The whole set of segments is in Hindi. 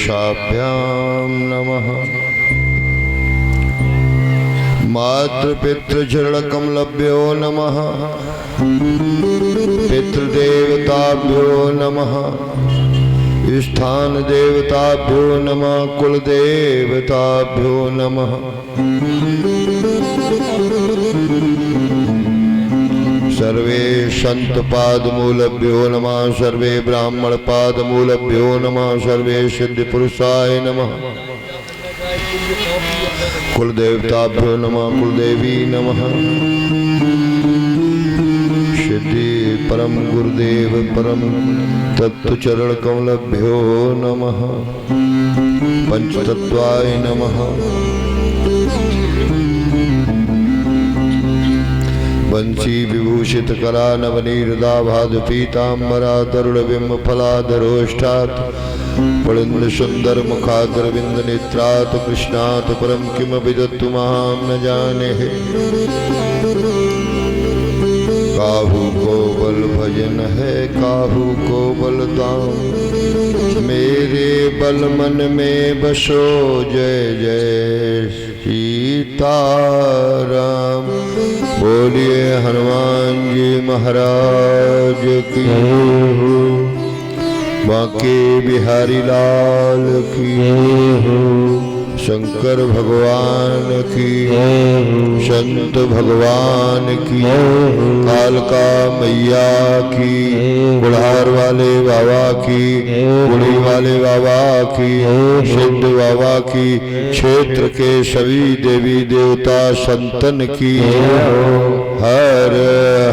सर्वेशाभ्यां नमः। मातृपितृचरणकमलभ्यो नमः। पितृदेवताभ्यो नमः। स्थान देवताभ्यो नमः। कुलदेवताभ्यो नमः। सर्वे संत पादमूलभ्यो नमः। सर्वे ब्राह्मण पादमूलभ्यो नमः। सर्वे सिद्ध पुरुषाय नमः। कुलदेवताभ्यो नमः। कुलदेवी नमः। सिद्धि परम गुरुदेव परम तत्व चरण कमलभ्यो नमः। पंचतत्वाय नमः। वंशी विभूषित करा नवनीरदाभाद पीताम्बरा तरुण बिंब फलाधरोष्ठात् पुलिंद सुंदर मुखादर विंद नेत्रात् कृष्णात् परम किम विदत्तु माम न जाने। काहू को बल भजन है काहू को बलदाम। मेरे बल मन में बसो जय जय सीताराम। बोलिए हनुमान जी महाराज की। बांके बिहारी लाल की। शंकर भगवान की। संत भगवान की। कालका मैया की। बुढ़ार वाले बाबा की। बुढ़ी वाले बाबा की। सिद्ध बाबा की। क्षेत्र के सभी देवी देवता संतन की। हर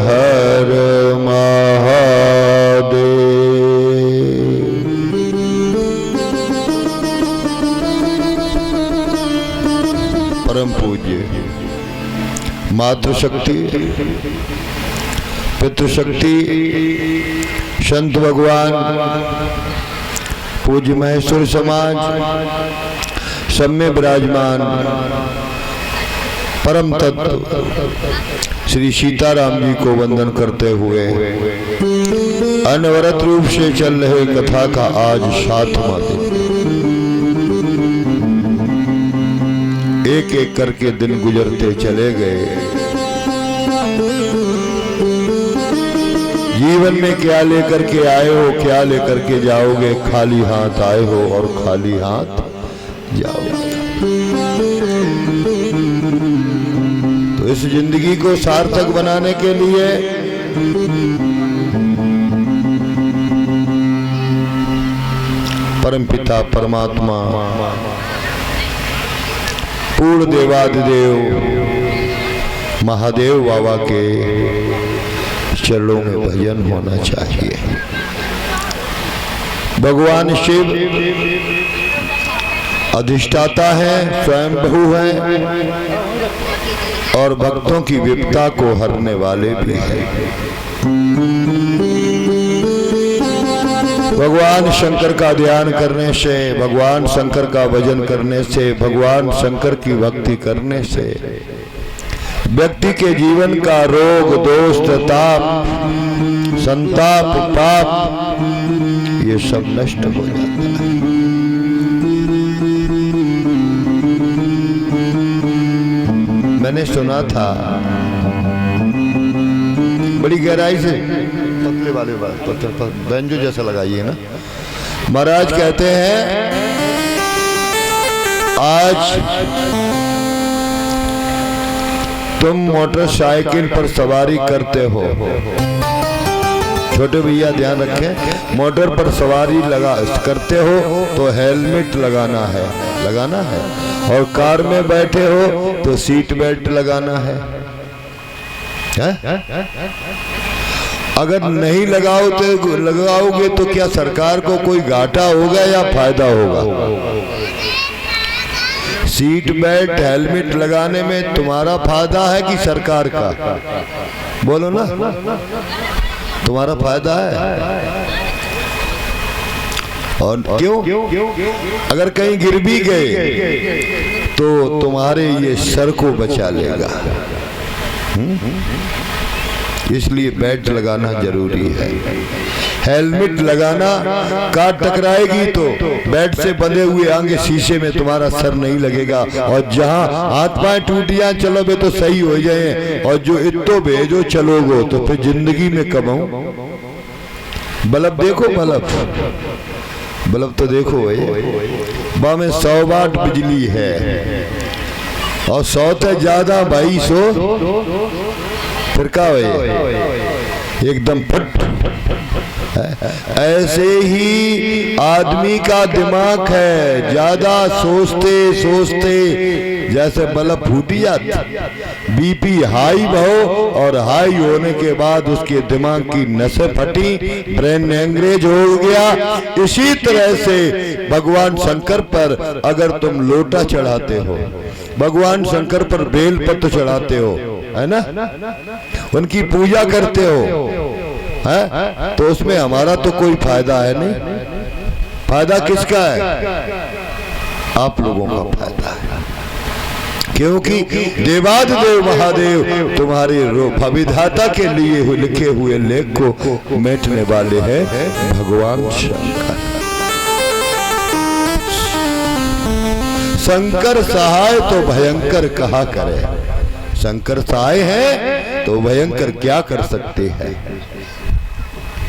हर महादेव। परम पूज्य मातृशक्ति पितृशक्ति संत भगवान पूज्य महेश्वर समाज सब में विराजमान परम तत्व श्री सीताराम जी को वंदन करते हुए अनवरत रूप से चल रहे कथा का आज 7वां दिन। एक एक करके दिन गुजरते चले गए। जीवन में क्या लेकर के आए हो क्या लेकर के जाओगे। खाली हाथ आए हो और खाली हाथ जाओगे। तो इस जिंदगी को सार्थक बनाने के लिए परमपिता परमात्मा पूर्ण देवादिदेव महादेव बाबा के चरणों में भजन होना चाहिए। भगवान शिव अधिष्ठाता है स्वयंभू है और भक्तों की विपदा को हरने वाले भी हैं। भगवान शंकर का ध्यान करने से भगवान शंकर का भजन करने से भगवान शंकर की भक्ति करने से व्यक्ति के जीवन का रोग दोष ताप संताप पाप ये सब नष्ट हो जाता है। मैंने सुना था बड़ी गहराई से पतले वाले बैंजो जैसा लगाइए ना। महाराज कहते हैं आज तुम मोटरसाइकिल पर सवारी करते हो। छोटे भैया ध्यान रखें, मोटर पर सवारी करते हो तो हेलमेट लगाना है और कार में बैठे हो तो सीट बेल्ट लगाना है? अगर नहीं लगाओगे तो क्या सरकार को कोई घाटा होगा या फायदा होगा? सीट बेल्ट हेलमेट लगाने में तुम्हारा फायदा है कि सरकार का? बोलो ना, तुम्हारा फायदा है। और क्यों? अगर कहीं गिर भी गए तो तुम्हारे ये सर को बचा लेगा। इसलिए बेल्ट लगाना जरूरी है। हेलमेट लगाना, कार टकराएगी तो बेड से बंधे हुए आगे शीशे में तुम्हारा सर नहीं लगेगा, और जहां हाथ पांव टूटियां चलो बे तो सही हो जाए, और जो इतो भेजो चलोगो तो फिर जिंदगी में कमाऊं। बल्ब देखो, बल्ब तो देखो बा में 100 वाट बिजली है, और 100 से ज्यादा भाई 100 फिर का एकदम फट। ऐसे ही आदमी का दिमाग है, ज्यादा सोचते सोचते जैसे बल्ब फूटी जाती, बीपी हाई हो, और हाई होने के बाद उसके दिमाग की नसें फटी, ब्रेन एंग्रेज हो गया। इसी तरह से भगवान शंकर पर अगर तुम लोटा चढ़ाते हो, भगवान शंकर पर बेल पत्र चढ़ाते हो, है ना, उनकी पूजा करते हो, है तो उसमें हमारा तो कोई फायदा है नहीं। फायदा किसका है? आप लोगों का फायदा है, क्योंकि देवादिदेव महादेव तुम्हारे विधाता के लिए लिखे हुए लेख को मेटने वाले हैं भगवान शंकर। शंकर सहाय तो भयंकर कहा करे, शंकर सहाय है तो भयंकर क्या कर सकते हैं।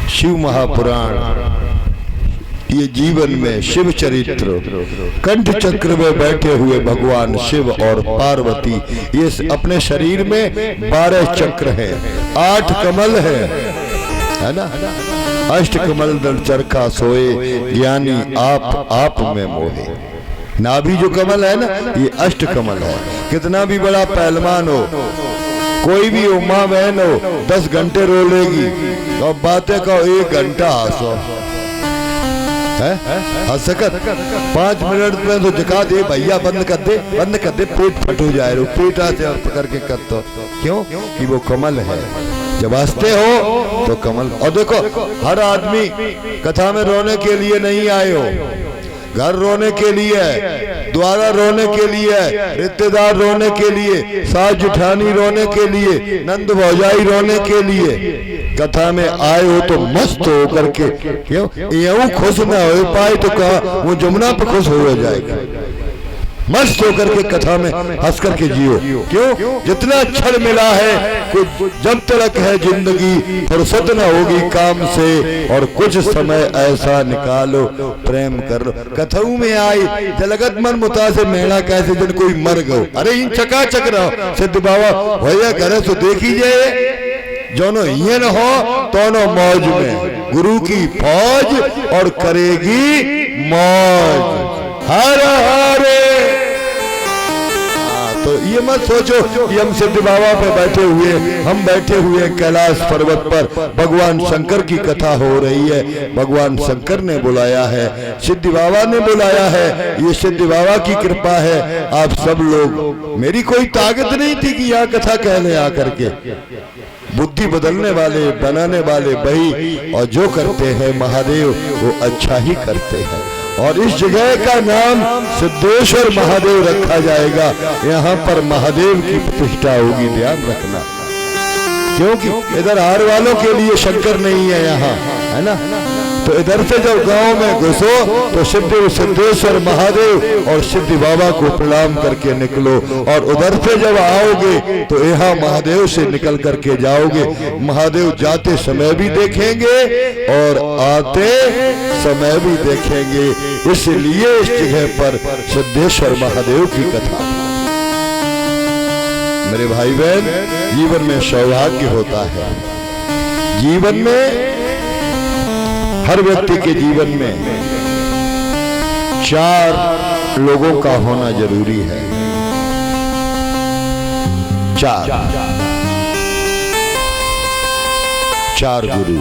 शिव महापुराण ये जीवन में शिव चरित्र, कंठ चक्र में बैठे हुए भगवान शिव और पार्वती, ये अपने शरीर में 12 चक्र हैं, 8 कमल है ना, अष्ट कमल दल चरखा सोए, ज्ञानी आप में मोहे। नाभि जो कमल है ना, ये अष्ट कमल है। कितना भी बड़ा पहलवान हो, कोई भी माँ बहन हो, 10 घंटे रो लेगी, और बातें कहो 1 घंटा हंसो, सकत 5 मिनट में तो जगा दे भैया, बंद कर दे, पेट फट हो जाए, पेटा से और पकड़ के कर दो। क्यों? कि वो कमल है, जब हंसते हो तो कमल। और देखो, हर आदमी कथा में रोने के लिए नहीं आए हो, घर रोने के लिए, द्वारा रोने के लिए, रिश्तेदार रोने के लिए, सास जेठानी रोने के लिए, नंद भौजाई रोने के लिए कथा में आए हो तो मस्त हो करके, क्यों यूं खुश ना हो पाए तो कहा वो जमुना पे खुश हो जाएगा। मस्त होकर के कथा में हंस करके जियो। क्यों? जितना क्षण मिला है, कुछ जब तक है जिंदगी, फुर्सत न होगी काम से, और कुछ समय ऐसा निकालो प्रेम कर लो। कथाओं में आई जलगत मन मुता से मेला कैसे जन कोई मर गो, अरे इन चकाचक रहो सिद्ध बाबा भैया घर से देखी जाए, जोनो ये न हो दोनों मौज में, गुरु की फौज और करेगी मौज। हर हरे। तो ये मत सोचो कि हम सिद्ध बाबा पे बैठे हुए, हम बैठे हुए कैलाश पर्वत पर, भगवान शंकर की कथा हो रही है, भगवान शंकर ने बुलाया है, सिद्ध बाबा ने बुलाया है, ये सिद्ध बाबा की कृपा है। आप सब लोग, मेरी कोई ताकत नहीं थी कि यहाँ कथा कहने आकर के, बुद्धि बदलने वाले, बनाने वाले भाई, और जो करते हैं महादेव वो अच्छा ही करते हैं। और इस जगह का नाम सिद्धेश्वर महादेव रखा जाएगा, यहाँ पर महादेव की प्रतिष्ठा होगी, ध्यान रखना, क्योंकि इधर हार वालों के लिए शंकर नहीं है यहाँ, है ना। तो इधर से जब गांव में घुसो तो सिद्धेश्वर महादेव और सिद्ध बाबा को प्रणाम करके निकलो, और उधर से जब आओगे तो यहाँ महादेव से निकल करके जाओगे। महादेव जाते समय भी देखेंगे और आते समय भी देखेंगे, इसलिए इस जगह पर सिद्धेश्वर महादेव की कथा। मेरे भाई बहन, जीवन में सौभाग्य होता है, जीवन में हर व्यक्ति के जीवन में 4 लोगों का होना जरूरी है। 4 गुरु।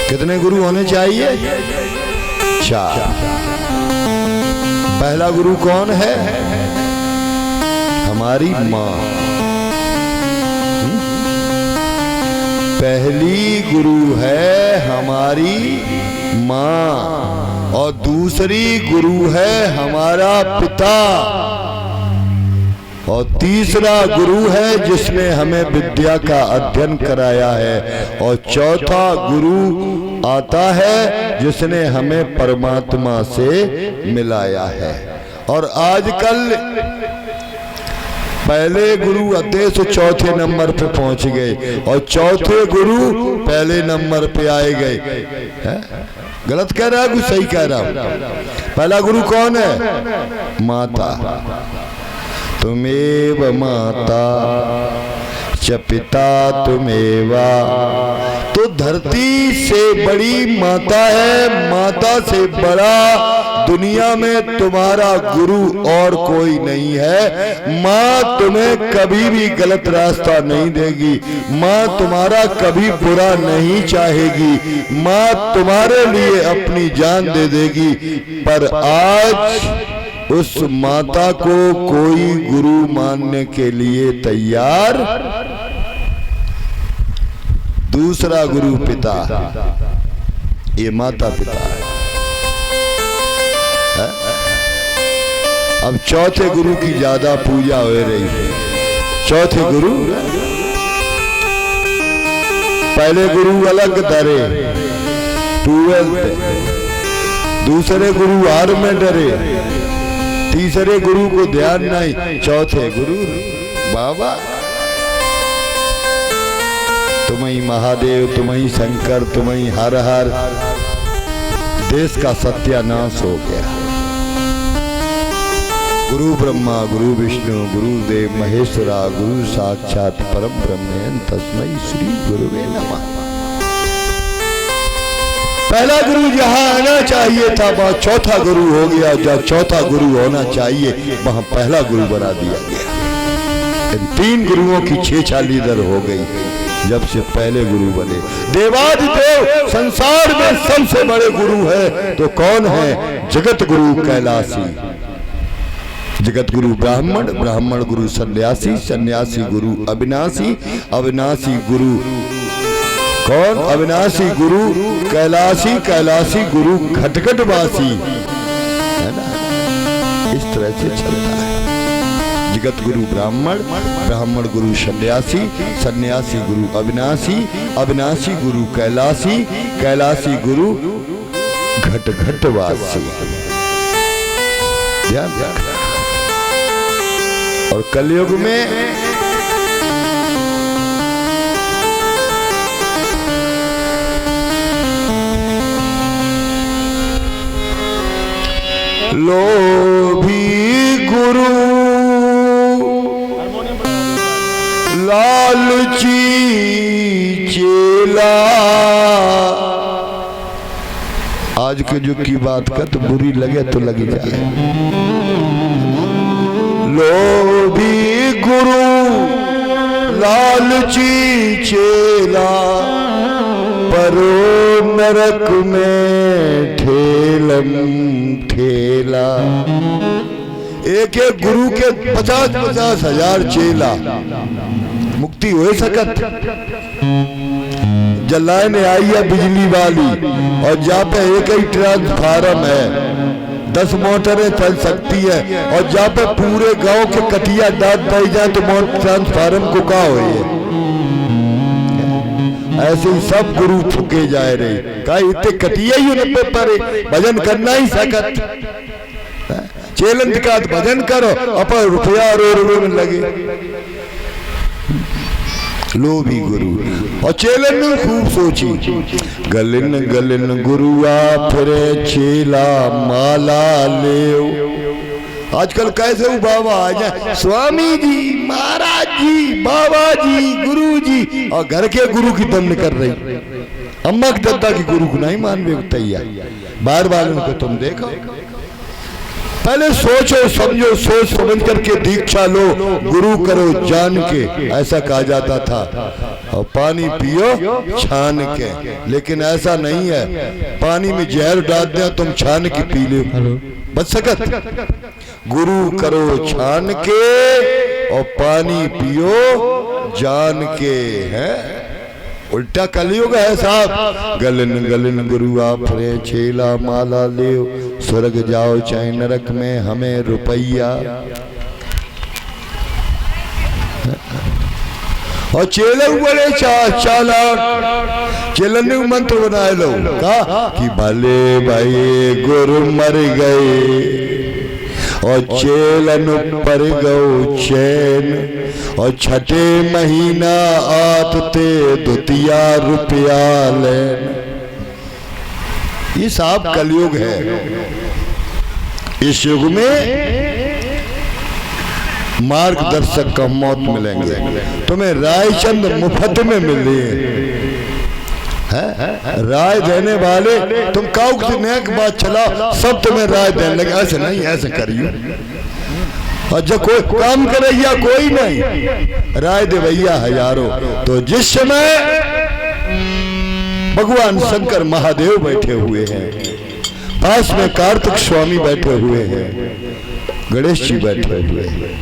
कितने गुरु होने चाहिए? 4। पहला गुरु कौन है? हमारी माँ। पहली गुरु है हमारी माँ, और दूसरी गुरु है हमारा पिता। और तीसरा गुरु है जिसने हमें विद्या का अध्ययन कराया है, और चौथा गुरु आता है जिसने हमें परमात्मा से मिलाया है। और आजकल पहले गुरु अध्याय से चौथे नंबर पे पहुंच गए और चौथे गुरु पहले नंबर पे आए गए। गलत कह रहा है, सही कह रहा हूं। पहला गुरु कौन है? माता। तुमेव माता च पिता तुमेवा। तो धरती से बड़ी माता है, माता से बड़ा दुनिया में तुम्हारा गुरु और कोई नहीं है। माँ तुम्हें कभी भी गलत रास्ता नहीं देगी, माँ तुम्हारा कभी बुरा नहीं चाहेगी, माँ तुम्हारे लिए अपनी जान दे देगी। पर आज उस माता को कोई गुरु मानने के लिए तैयार। दूसरा गुरु पिता, ये माता पिता है। अब चौथे गुरु की ज्यादा पूजा हो रही है। चौथे गुरु, पहले गुरु अलग डरे 12th, दूसरे गुरु हार में डरे, तीसरे गुरु को ध्यान नहीं, चौथे गुरु बाबा तुम ही महादेव, तुम ही शंकर, तुम ही हर हर। देश का सत्यानाश हो गया। गुरु ब्रह्मा गुरु विष्णु गुरुदेव महेश्वरा, गुरु साक्षात परम ब्रह्म तस्मै श्री गुरुवे नमः। पहला गुरु जहां आना चाहिए था वहां चौथा गुरु हो गया, जहां चौथा गुरु होना चाहिए वहां पहला गुरु बना दिया गया। इन 3 गुरुओं की छेछा लीडर हो गई जब से पहले गुरु बने। देवादिदेव संसार में सबसे बड़े गुरु है तो कौन है? जगत गुरु कैलाशी, जगत गुरु ब्राह्मण, ब्राह्मण गुरु सन्यासी, सन्यासी गुरु अविनाशी, अविनाशी गुरु कौन? अविनाशी गुरु कैलाशी, कैलाशी गुरु खटखटवासी, है ना? इस तरह से चलता है। जगत गुरु ब्राह्मण, ब्राह्मण गुरु सन्यासी, सन्यासी गुरु अविनाशी, अविनाशी गुरु कैलाशी, कैलाशी गुरु घटघटवासी। ध्यान ध्यान। और कलयुग में लोभी गुरु, लालची चेला। आज के युग की बात कर तो बुरी लगे तो लगी जाए। लोभी गुरु लालची चेला, परो नरक में ठेलम ठेला। एक एक गुरु के 50-50 हजार चेला, मुक्ति हो सकत। जलाए ने आई है बिजली वाली और जहाँ पे एक ही ट्रांसफार्म है 10 मोटरें चल सकती है, और जहाँ पे पूरे गांव के कटिया दांत पाई जाए तो ट्रांसफार्म को का हो। ऐसे ही सब गुरु फूके जा रहे, का इतने कटिया ही उन पे परे, भजन करना ही सकत। चेलन का भजन करो, अपन रुपया रो में लगे। लोभी गुरु। और चेलन ने खूब सोची, गलिन गलिन गुरुआ फिरे चेला माला ले। आजकल कैसे वो बाबा आ जाए, स्वामी जी, महाराज जी, बाबा जी, गुरु जी, और घर के गुरु की दम कर रही। अम्मा के दद्दा की गुरु को नहीं मानवे तैयार। बार बार उनको तुम देखो, पहले सोचो समझो, सोच समझ करके दीक्षा लो, गुरु करो जान के, ऐसा कहा जाता था। और पानी पियो छान के, लेकिन ऐसा नहीं है पानी में जहर डाल दिया तुम छान के पी लो, बच सकत। गुरु करो छान के और पानी पियो जान के, है उल्टा कलयुग है साहब। गलन गलन गुरु आप रे छेला माला ले, स्वर्ग जाओ चाहे नरक में हमें रुपया। और चेले बड़े चालाक, चेलन ने मंत्र बनाए लो कहा कि भले भाई गुरु मर गए और चेलन पर गौ चैन, और छठे महीना आते दुतिया रुपया लेन। ये साहब कलयुग है। इस युग में मार्गदर्शक का मौत मिलेंगे। तुम्हें रायचंद मुफ्त में मिले है, राय देने वाले तुम काउ से नेक बात चला सब तुम्हें राय देने लगे, ऐसे नहीं ऐसे करियो। और जब कोई काम करे या कोई नहीं, राय दे भैया हजारों। तो जिस समय भगवान शंकर महादेव बैठे हुए हैं, पास में कार्तिक स्वामी बैठे हुए हैं, गणेश जी बैठे हुए हैं।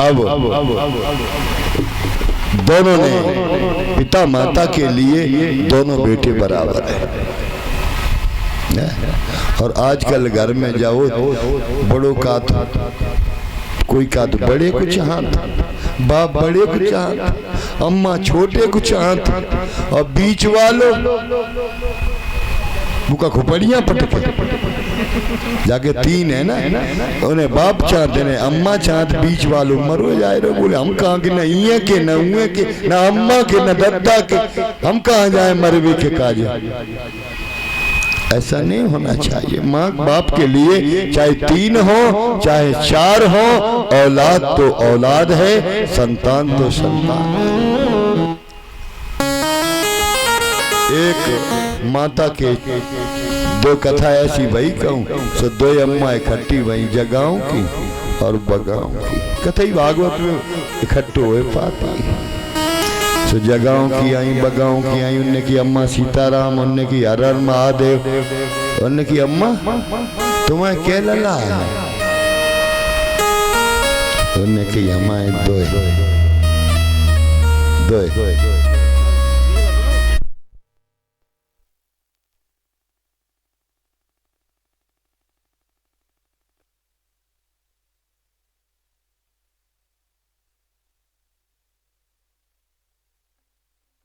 अब दोनों ने पिता माता के लिए दोनों बेटे बराबर है। और आजकल घर में जाओ बड़ों का कोई का तो बड़े को चाहत, बाप बड़े को चाहत, अम्मा छोटे को चाहत, और बीच वालों बुका खोपड़ियां पटके जाके तीन है ना, उन्हें बाप चाहते ने अम्मा चाहत, बीच वालों मरो जाए रो। बोले हम कहाँ के, न इये के न उए के न अम्मा के न दद्दा के, हम कहाँ जाए मरवे के काज। ऐसा नहीं होना चाहिए। माँ बाप के लिए चाहे तीन हो चाहे चार हो, औलाद तो औलाद है, संतान तो संतान है। एक माता के दो कथा ऐसी वही कहूँ सो दो अम्मा इकट्ठी वही जगाओं की और बगाओं की। कथई भागवत में इकट्ठे हुए पाती सो जगाओं की आई बगाओं की आई। उनने की अम्मा सीताराम, उनने की हर हर महादेव, उनने की अम्मा तुम्हें क्या लला है, उनने की अम्मा दो दो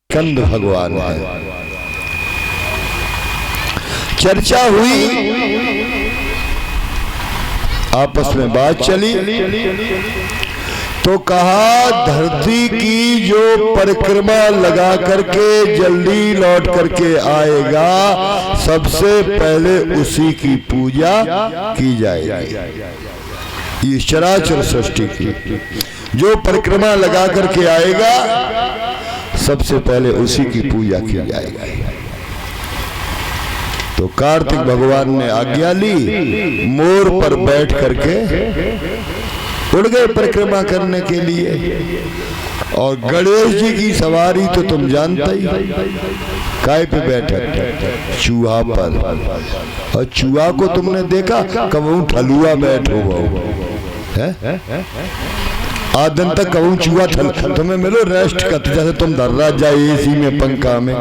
कंद भगवान है। चर्चा हुई, आपस में बात चली, तो कहा धरती की जो परिक्रमा लगा करके जल्दी लौट करके आएगा, सबसे पहले उसी की पूजा की जाएगी। ये चराचर सृष्टि की जो परिक्रमा लगा करके आएगा, सबसे पहले उसी की पूजा की जाएगी। तो कार्तिक भगवान ने आज्ञा ली, मोर पर बैठ करके उड़ गए परिक्रमा करने के लिए। और गणेश जी की सवारी तो तुम जानते ही, काय पे बैठे, चूहा पर। और चूहा को तुमने देखा कबू ठलुआ बैठो है, आदन तक कहूँ चूहा तुम्हें मिलो रेस्ट कर, जैसे तुम दर्रा जाए एसी में पंखा में,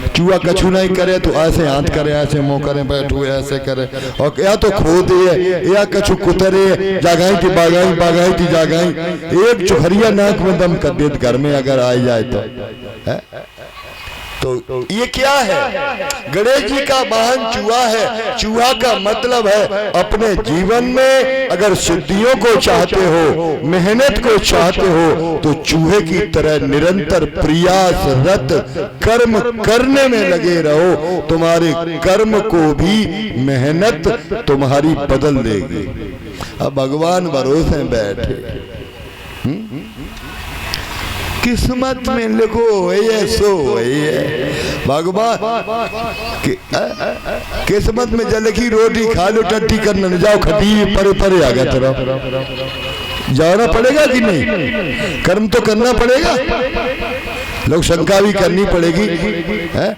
चूहा कछु नहीं करे तो ऐसे हाथ करे, ऐसे मुंह करे, बैठो ऐसे करे, और या तो खोदे या कछु कुतरे, जागाई थी बागाई बागाई थी जागाई, एक चुहरिया नाक में दम कर दे घर में अगर आ जाए तो है। तो ये क्या है? गणेश जी का वाहन चूहा है। चूहा का मतलब है अपने जीवन में अगर सिद्धियों को चाहते हो, मेहनत को चाहते हो, तो चूहे की तरह निरंतर प्रयासरत कर्म करने में लगे रहो। तुम्हारे कर्म को भी मेहनत तुम्हारी बदल देगी। अब भगवान भरोसे बैठे, किस्मत में लिखो ये सो ये भगवान किस्मत में जल की रोटी खा लो, टट्टी करने न जाओ, खटी परे परे आ गया तेरा, जाना पड़ेगा कि नहीं? कर्म तो करना पड़ेगा, लोग शंका भी करनी पड़ेगी है?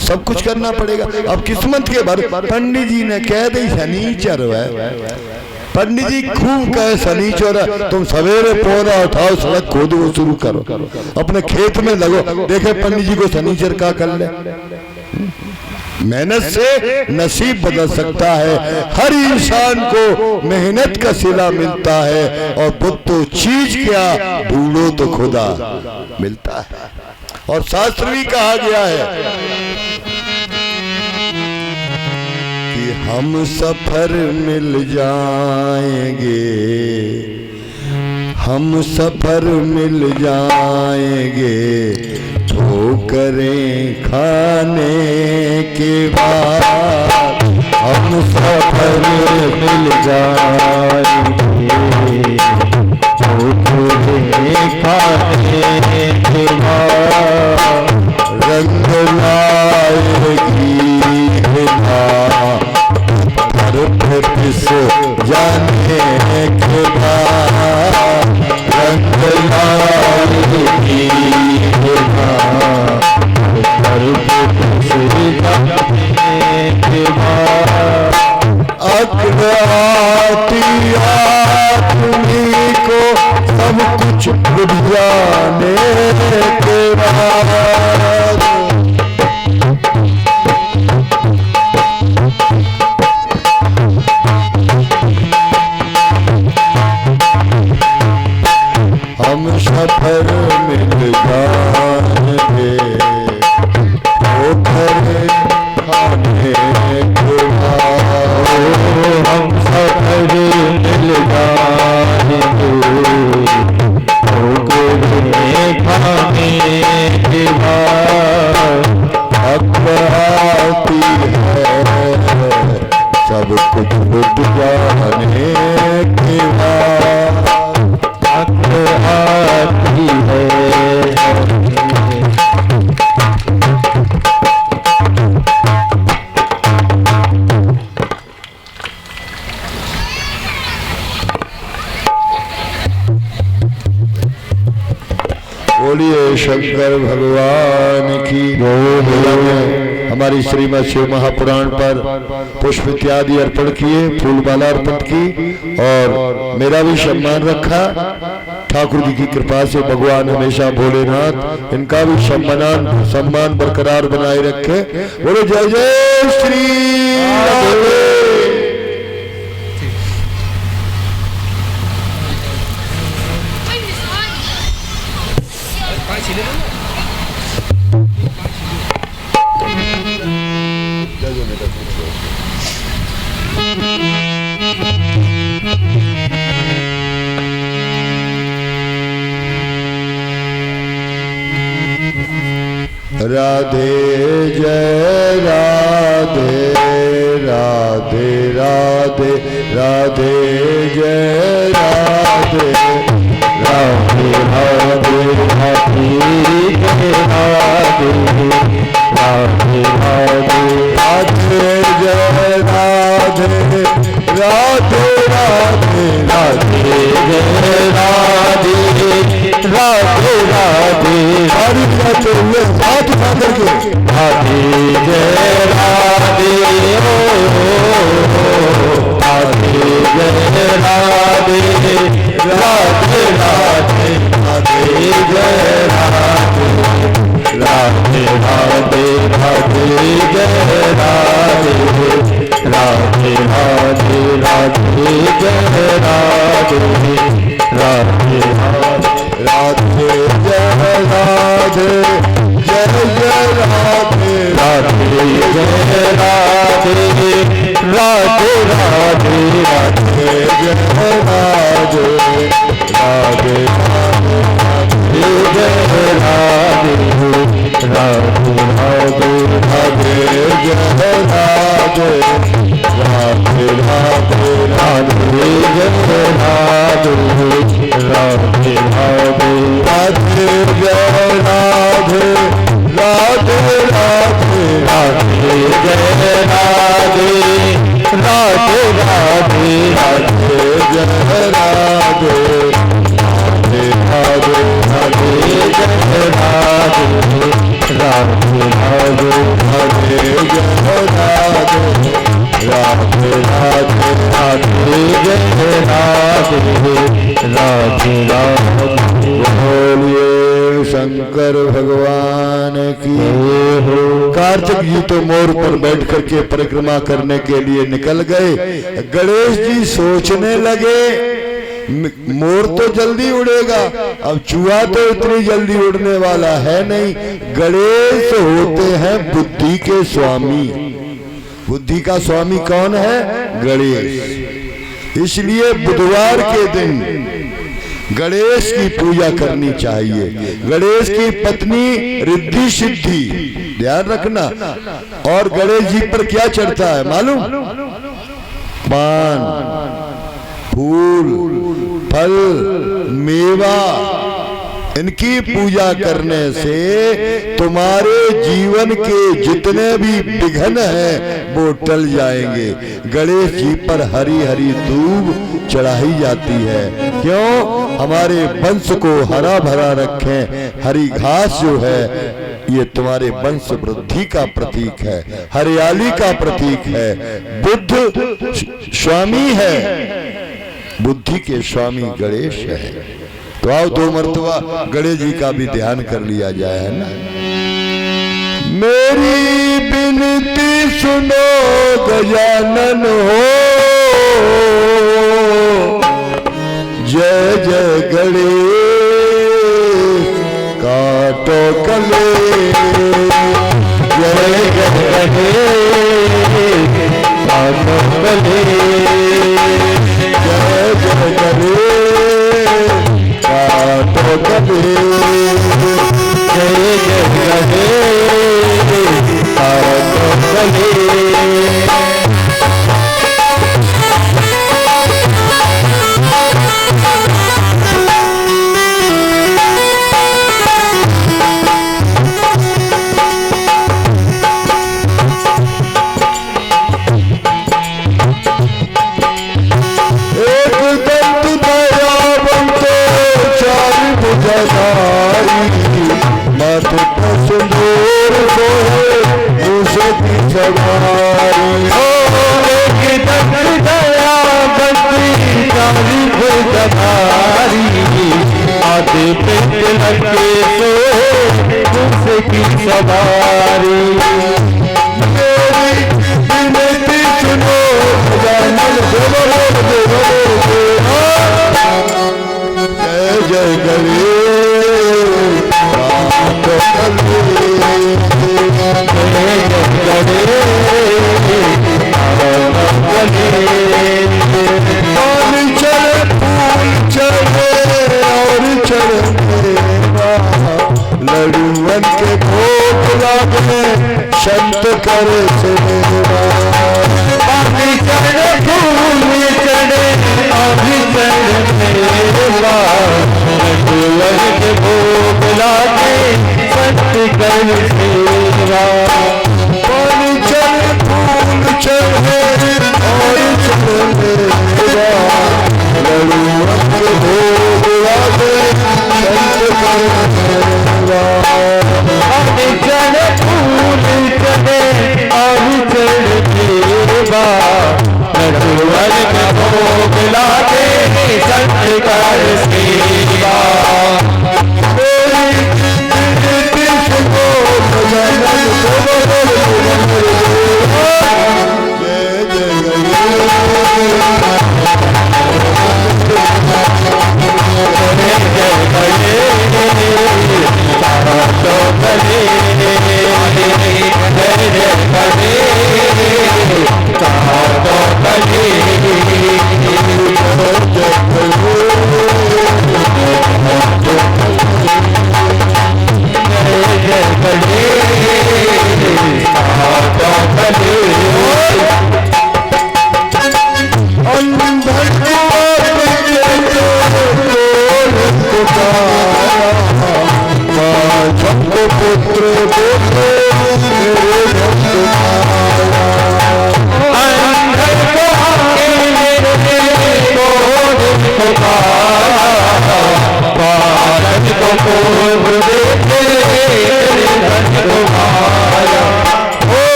सब कुछ करना पड़ेगा। अब किस्मत के भर पंडित जी ने कह दी शनिचर है, पंडित जी खूब कहे शनिचर, तुम सवेरे पौधा उठाओ, सड़क खोदो, शुरू करो, अपने खेत में लगो। देखे पंडित जी को शनिचर का कर ले मेहनत से नसीब बदल सकता है। हर इंसान को मेहनत का सिला मिलता है और बुद्धो चीज क्या ढूंढो तो खुदा मिलता है। और शास्त्र भी कहा गया है कि हम सफर मिल जाएंगे, हम सफर मिल जाएंगे, ठोकरें खाने के बाद हम सफर मिल जाएंगे, ठोकरें खाने के बाद रंग लाएगी फिस जाने के बाद रंग लाएगी अक्ल आती आदमी को सब कुछ भूल जाने के बाद हम सफर मिल जाएंगे, ठोकर खाने के बाद हम सफर मिल जाएंगे, ठोकर खाने के बाद हक आती है सब कुछ भूल जाने के बाद आती है। बोलिए शंकर भगवान की। हमारी श्रीमद शिव महापुराण पर पुष्प इत्यादि अर्पण किए, फूलमाला अर्पण की और मेरा भी सम्मान रखा। ठाकुर जी की कृपा से भगवान हमेशा भोलेनाथ इनका भी सम्मान बरकरार बनाए रखे। बोले जय जय श्री राधे। राधे जय राधे राधे राधे राधे जय राधे राधे राधे राधे राधे राधे राधे जय राधे राधे राधे राधे जय राधे राधे राधे हरि कहते हुए हाथ उठा करके राधे जय राधे राधे जय राधे राधे राधे राधे जय राधे राधे राधे राधे जय राधे राधे राधे राधे जय राधे राधे राधे जय राधे जय जय राधे राधे जय राधे राधे राधे राधे जय राधे राधे राधे जय राधे राधे राधे राधे जय राधे राधे राधे राधे जय राधे राधे राधे राधे जय राधे राधे राधे राधे जय राधे राधे राधे राधे जय राधे राधे राधे राधे जय राधे राधे राधे राधे जय राधे राधे राधे राधे जय राधे राधे राधे। बोलिए शंकर भगवान की। सार्थक जी तो मोर पर बैठ करके परिक्रमा करने के लिए निकल गए। गणेश जी सोचने लगे मोर तो जल्दी उड़ेगा, अब चूहा तो इतनी जल्दी उड़ने वाला है नहीं। गणेश होते हैं बुद्धि के स्वामी। बुद्धि का स्वामी कौन है? गणेश। इसलिए बुधवार के दिन गणेश की पूजा करनी चाहिए। गणेश की पत्नी रिद्धि सिद्धि, ध्यान रखना। और गणेश जी पर क्या चढ़ता है मालूम? पान, फूल, फल, मेवा। इनकी पूजा करने से तुम्हारे जीवन के जितने भी विघ्न हैं वो टल जाएंगे। गणेश जी पर हरी हरी दूब चढ़ाई जाती है। क्यों? हमारे वंश को हरा भरा रखें। हरी घास जो है ये तुम्हारे वंश वृद्धि का प्रतीक है, हरियाली का प्रतीक है। बुद्ध स्वामी है, बुद्धि के स्वामी गणेश है। तो आओ दो मर्तबा गणेश जी का भी ध्यान कर लिया जाए, है ना। मेरी विनती सुनो गजानन हो, जय जय गणेश काटो कले, जय जय गणेश काटो कले, जय जय गणेश काटो कले, जय जय गणेश काटो कले।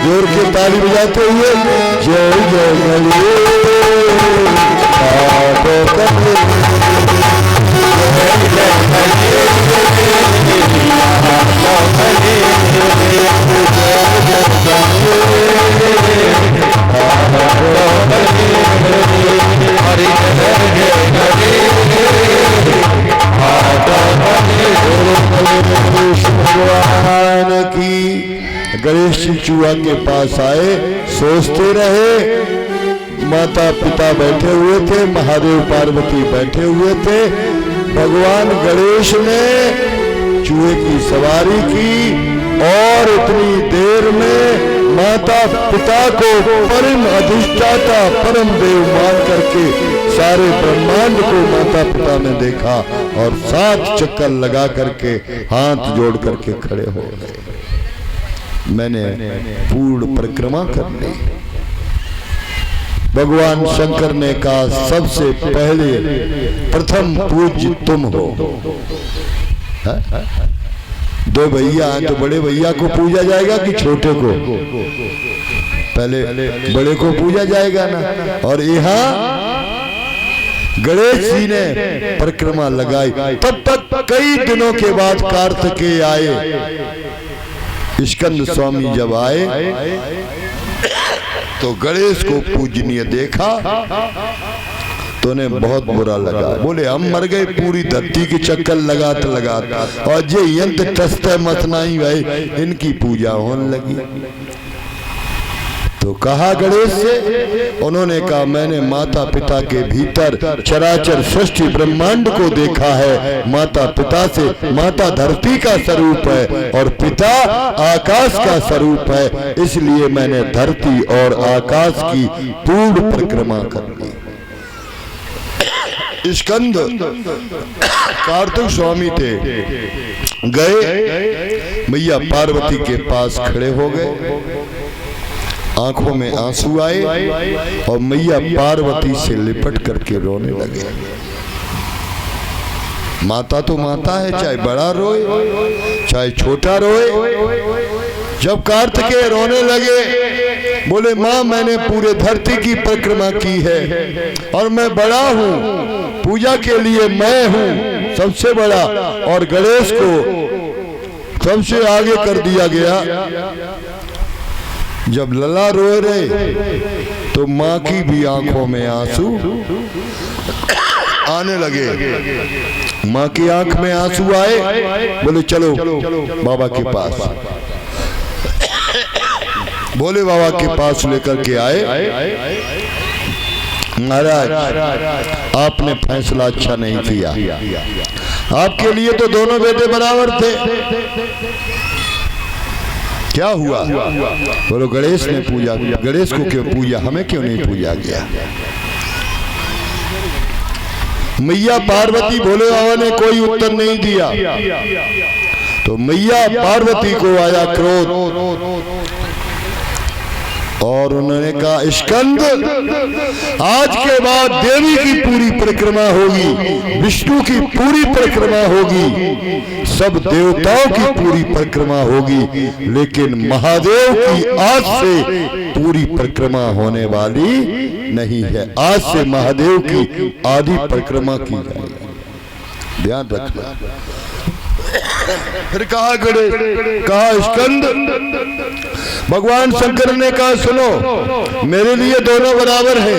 जोर के ताली बजाते हुए जय जय गणेश भगवान की। गणेश जी चूहा के पास आए, सोचते रहे। माता पिता बैठे हुए थे, महादेव पार्वती बैठे हुए थे। भगवान गणेश ने चूहे की सवारी की और इतनी देर में माता पिता को परम अधिष्ठाता परम देव मान करके सारे ब्रह्मांड को माता पिता ने देखा और 7 चक्कर लगा करके हाथ जोड़ करके खड़े हो गए। मैंने पूर्ण परिक्रमा कर ली। भगवान शंकर ने कहा सबसे पहले प्रथम पूज्य तुम हो। दो भैया हैं तो बड़े भैया को पूजा जाएगा कि छोटे को? पहले बड़े को पूजा जाएगा ना। और यहाँ गणेश जी ने परिक्रमा लगाई। तब तक कई दिनों के बाद कार्तिकेय आए। स्कंद स्वामी जब आए तो गणेश को पूजनीय देखा तो उन्हें बहुत बुरा लगा। बोले हम मर गए, पूरी धरती के चक्कर लगाते और ये यंत्र टसते मत नहीं भाई, इनकी पूजा होने लगी। तो कहा गणेश से, उन्होंने कहा मैंने माता पिता के भीतर चराचर सृष्टि ब्रह्मांड को देखा है। माता पिता से माता धरती का स्वरूप है और पिता आकाश का स्वरूप है, इसलिए मैंने धरती और आकाश की पूर्ण परिक्रमा कर ली। स्कंद कार्तिक स्वामी थे, गए मैया पार्वती के पास खड़े हो गए। आंखों में आंसू आए और मैया पार्वती से लिपट करके रोने लगे। माता तो माता है, चाहे बड़ा रोए चाहे छोटा रोए। जब कार्तिकेय रोने लगे, बोले माँ मैंने पूरे धरती की परिक्रमा की है और मैं बड़ा हूँ, पूजा के लिए मैं हूँ सबसे बड़ा, और गणेश को सबसे आगे कर दिया गया। जब लला रो रहे तो माँ की भी आंखों में आंसू आने लगे। माँ की आंख में आंसू आए, बोले चलो बाबा के पास। भोले बाबा के पास लेकर के आए। महाराज आपने फैसला अच्छा नहीं किया, आपके लिए तो दोनों बेटे बराबर थे। क्या हुआ? बोलो गणेश ने पूजा, गणेश को क्यों पूजा, हमें क्यों नहीं पूजा गया? मैया पार्वती भोले बाबा ने कोई उत्तर नहीं दिया तो मैया पार्वती को आया क्रोध और उन्होंने कहा स्कंद आज के बाद देवी की पूरी परिक्रमा होगी, विष्णु की पूरी परिक्रमा होगी, सब देवताओं की पूरी परिक्रमा होगी, लेकिन महादेव की आज से पूरी परिक्रमा होने वाली नहीं है। आज से महादेव की आदि परिक्रमा की जाएगी, ध्यान रखना। फिर कहा गणेश, कहा स्कंद, भगवान शंकर ने कहा सुनो मेरे लिए दोनों बराबर है,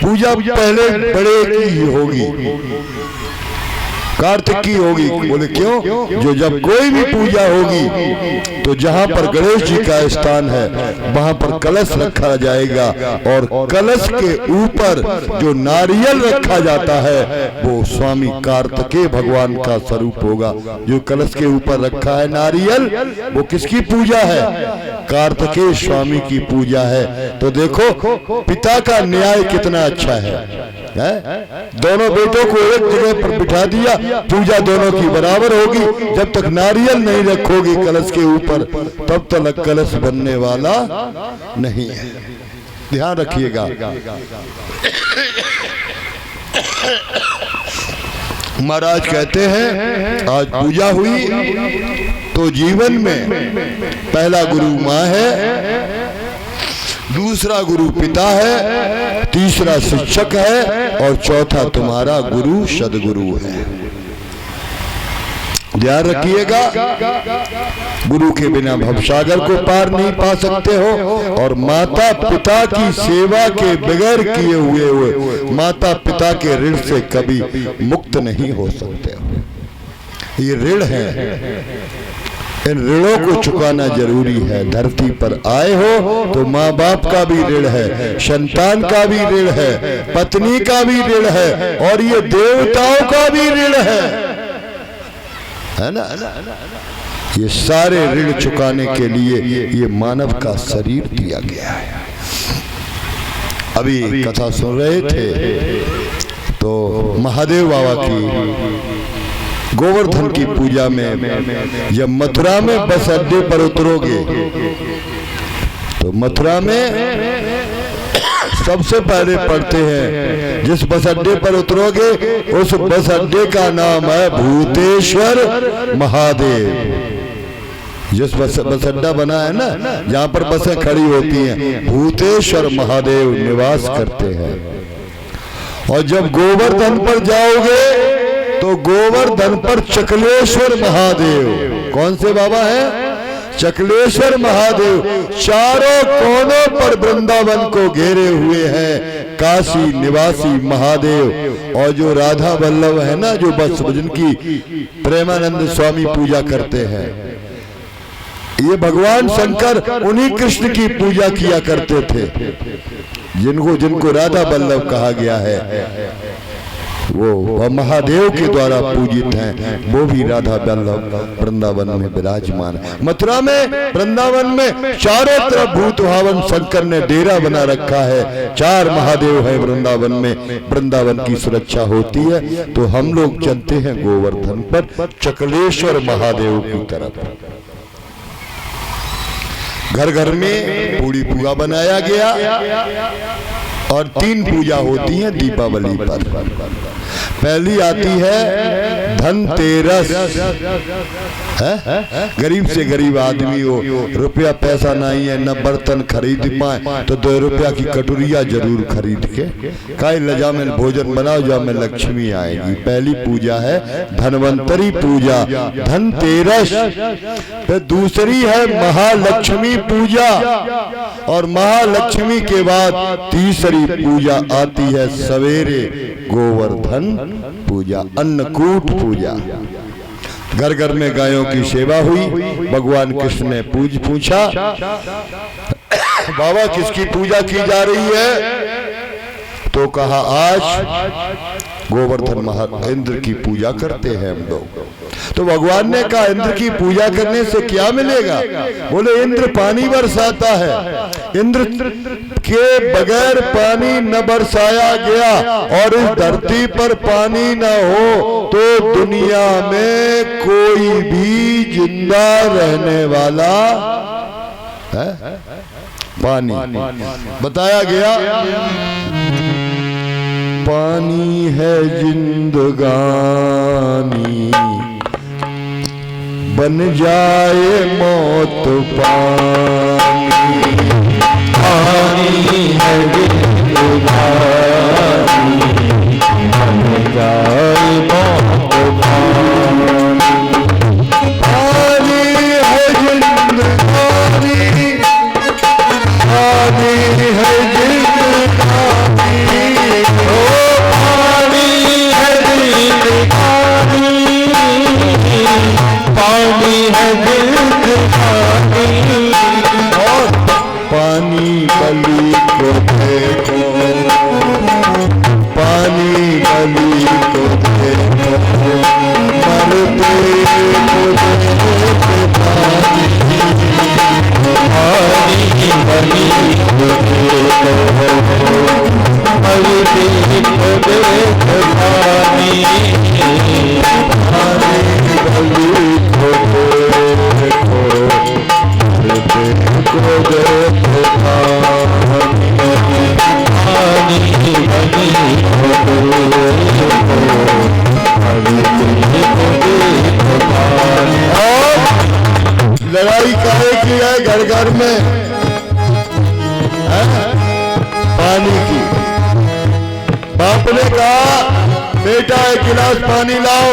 पूजा पहले बड़े की होगी, कार्तिक की होगी। बोले क्यों? जो जब कोई भी पूजा होगी तो जहाँ पर गणेश जी का स्थान है वहाँ पर कलश रखा जाएगा और कलश के ऊपर जो नारियल रखा जाता है वो स्वामी कार्तिकेय भगवान का स्वरूप होगा। जो कलश के ऊपर रखा है नारियल वो किसकी पूजा है? कार्तिकेय स्वामी की पूजा है। तो देखो पिता का न्याय कितना अच्छा है। दोनों बेटों को एक जगह पर बिठा दिया, पूजा दोनों की बराबर होगी। जब तक नारियल नहीं रखोगी कलश के ऊपर तब तक कलश बनने वाला नहीं है, ध्यान रखिएगा। महाराज कहते हैं आज पूजा हुई तो जीवन में पहला गुरु माँ है, दूसरा गुरु पिता है, तीसरा शिक्षक है और चौथा तुम्हारा गुरु सदगुरु है। ध्यान रखिएगा, गुरु के बिना भवसागर को पार नहीं पा सकते हो और माता पिता की सेवा के बगैर किए हुए माता पिता के ऋण से कभी मुक्त नहीं हो सकते हो। ये ऋण है, इन ऋणों को चुकाना जरूरी है। धरती पर आए हो तो माँ बाप का भी ऋण है, संतान का भी ऋण है, पत्नी का भी ऋण है और ये देवताओं का भी ऋण है ना। ये सारे ऋण चुकाने के लिए ये मानव का शरीर दिया गया है। अभी कथा सुन रहे थे तो महादेव बाबा की गोवर्धन की पूजा में जब मथुरा में बस अड्डे पर उतरोगे तो मथुरा में सबसे पहले पढ़ते हैं, जिस बस अड्डे पर उतरोगे उस बस अड्डे का नाम है भूतेश्वर महादेव। जिस बस अड्डा बना है ना, जहाँ पर बसें खड़ी होती हैं, भूतेश्वर महादेव निवास करते हैं। और जब गोवर्धन पर जाओगे तो गोवर्धन पर चकलेश्वर महादेव, कौन से बाबा हैं? चकलेश्वर महादेव चारों कोनों पर वृंदावन को घेरे हुए हैं, काशी निवासी महादेव। और जो राधा वल्लभ है ना, जो बस जिनकी प्रेमानंद स्वामी पूजा करते हैं, ये भगवान शंकर उन्हीं कृष्ण की पूजा किया करते थे, जिनको राधा वल्लभ कहा गया है। वो महादेव के द्वारा पूजित हैं, वो भी राधा वल्लभ वृंदावन में विराजमान है। मथुरा में वृंदावन में चारों तरफ भूत भावन शंकर ने डेरा बना रखा है। 4 महादेव है वृंदावन में, वृंदावन की सुरक्षा होती है। तो हम लोग चलते हैं गोवर्धन पर चकलेश्वर महादेव की तरफ। घर घर में पूड़ी पुआ बनाया गया और 3 पूजा होती है दीपावली पर। पहली आती है धनतेरस, गरीब से गरीब आदमी हो, रुपया पैसा नहीं है, न बर्तन खरीद पाए तो 2 रुपया की कटोरिया जरूर खरीद के काई लजा में भोजन बनाओ, जा में लक्ष्मी आएगी। पहली पूजा है धनवंतरी पूजा, धनतेरस। फिर दूसरी है महालक्ष्मी पूजा और महालक्ष्मी के बाद तीसरी पूजा आती है सवेरे गोवर्धन पूजा, अन्नकूट पूजा। घर घर में गायों की सेवा हुई। भगवान कृष्ण ने पूछा, बाबा किसकी पूजा की जा रही है? तो कहा आज गोवर्धन इंद्र की पूजा करते हैं हम लोग। तो भगवान ने कहा इंद्र की पूजा करने से क्या मिलेगा? बोले इंद्र पानी बरसाता है, इंद्र के बगैर पानी न बरसाया गया और इस धरती पर पानी न हो तो दुनिया में कोई भी जिंदा रहने वाला है? पानी बताया गया, पानी है जिंदगानी, बन जाए मौत पानी। पानी है जिंदगानी, बन जाए मौत पानी। पानी है जिंदगानी, पानी है जिंदगानी, ओ पानी है जिंदगानी, पानी है जिंदगानी। और पानी बलि को देखो, पानी बलि को देखो, मरते को देखो पानी। पानी बलि को देखो, मरते को देखो पानी। पानी बलि को देखो, मरते को देखो पानी। पानी बलि को देखो, मरते को देखो पानी। लड़ाई काहे की है घर घर में? एक गिलास पानी लाओ।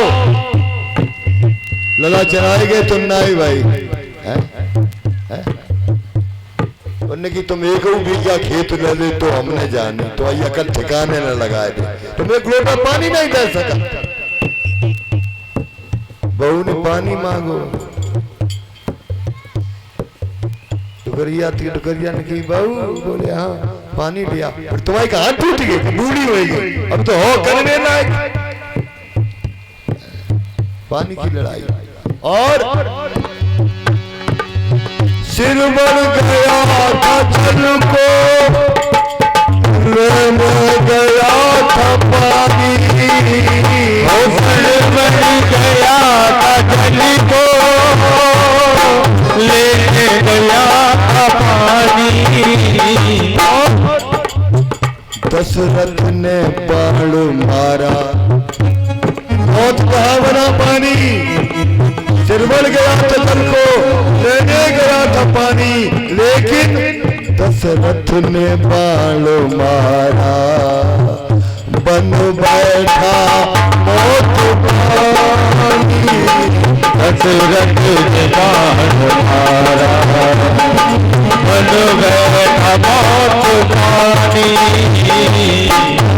लला चलाएंगे तुम नहीं भाई है? उन्होंने की तुम एक बीघा खेत ले ले तो हमने जाने तो अकल ठिकाने न लगाए थे, तुम एक लोटा पानी नहीं दे सका। बहू ने पानी मांगो, टुकरिया थी, टुकरिया ने की बहू, बोले हाँ पानी लिया, पर तुम्हारी का हाथ टूट गई, बूढ़ी होगी, अब तो हो करने लायक। पानी की लड़ाई और सिर बढ़ गया था जल को, लेने गया था पानी, सिर बढ़ गया था जल को, लेने गया था पानी। दशरथ ने बाण मारा, मौत कहाँ बना पानी, सिर बढ़ गया था जल को, लेने गया था पानी, लेकिन दशरथ ने बाण मारा, बन बैठा मौत पानी। दशरथ ने बाण मारा, बन बैठा मौत पानी।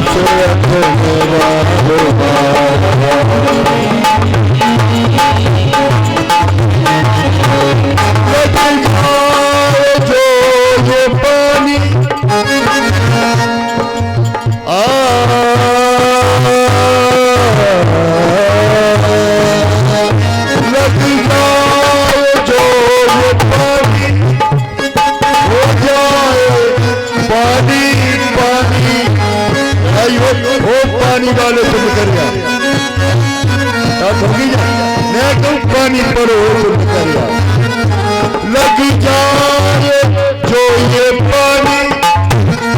दशरथ ने बाण मारा, जो ये पानी लग जाए, जो ये पानी हो जाए पानी पानी। वो पानी वाले तुम कर गया पानी पड़ो तुम कर गया। लग जाए जो ये पानी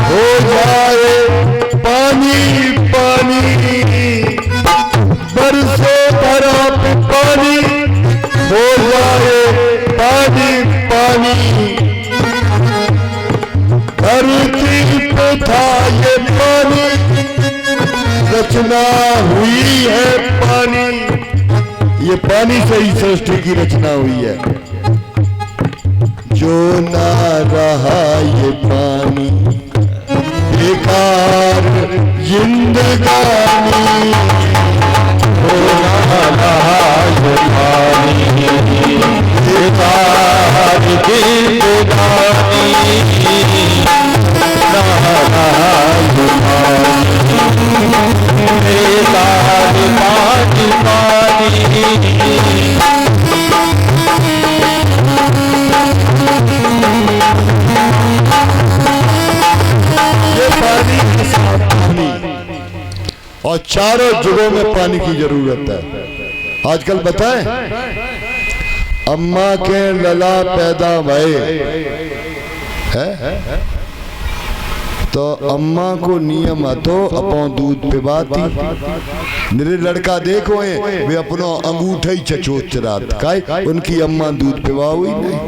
हो जाए पानी पानी, बरसे भरा पानी हो जाए पानी पानी। धरती पे था ये पानी, रचना हुई है पानी, ये पानी से ही सृष्टि की रचना हुई है। जो ना रहा ये पानी, बेकार जिंदगानी, जो ना रहा ये पानी, बेकार जिंदगानी, ना रहा ये पानी, बेकार पानी पानी। और चारों जुगों में पानी की जरूरत है। आजकल बताएं, अम्मा के लला पैदा भये है तो अम्मा को नियम तो अपो दूध पिबाती। मेरे लड़का देखो वे अपनो अंगूठा ही चचोच रात काय, उनकी अम्मा दूध पिवा हुई नहीं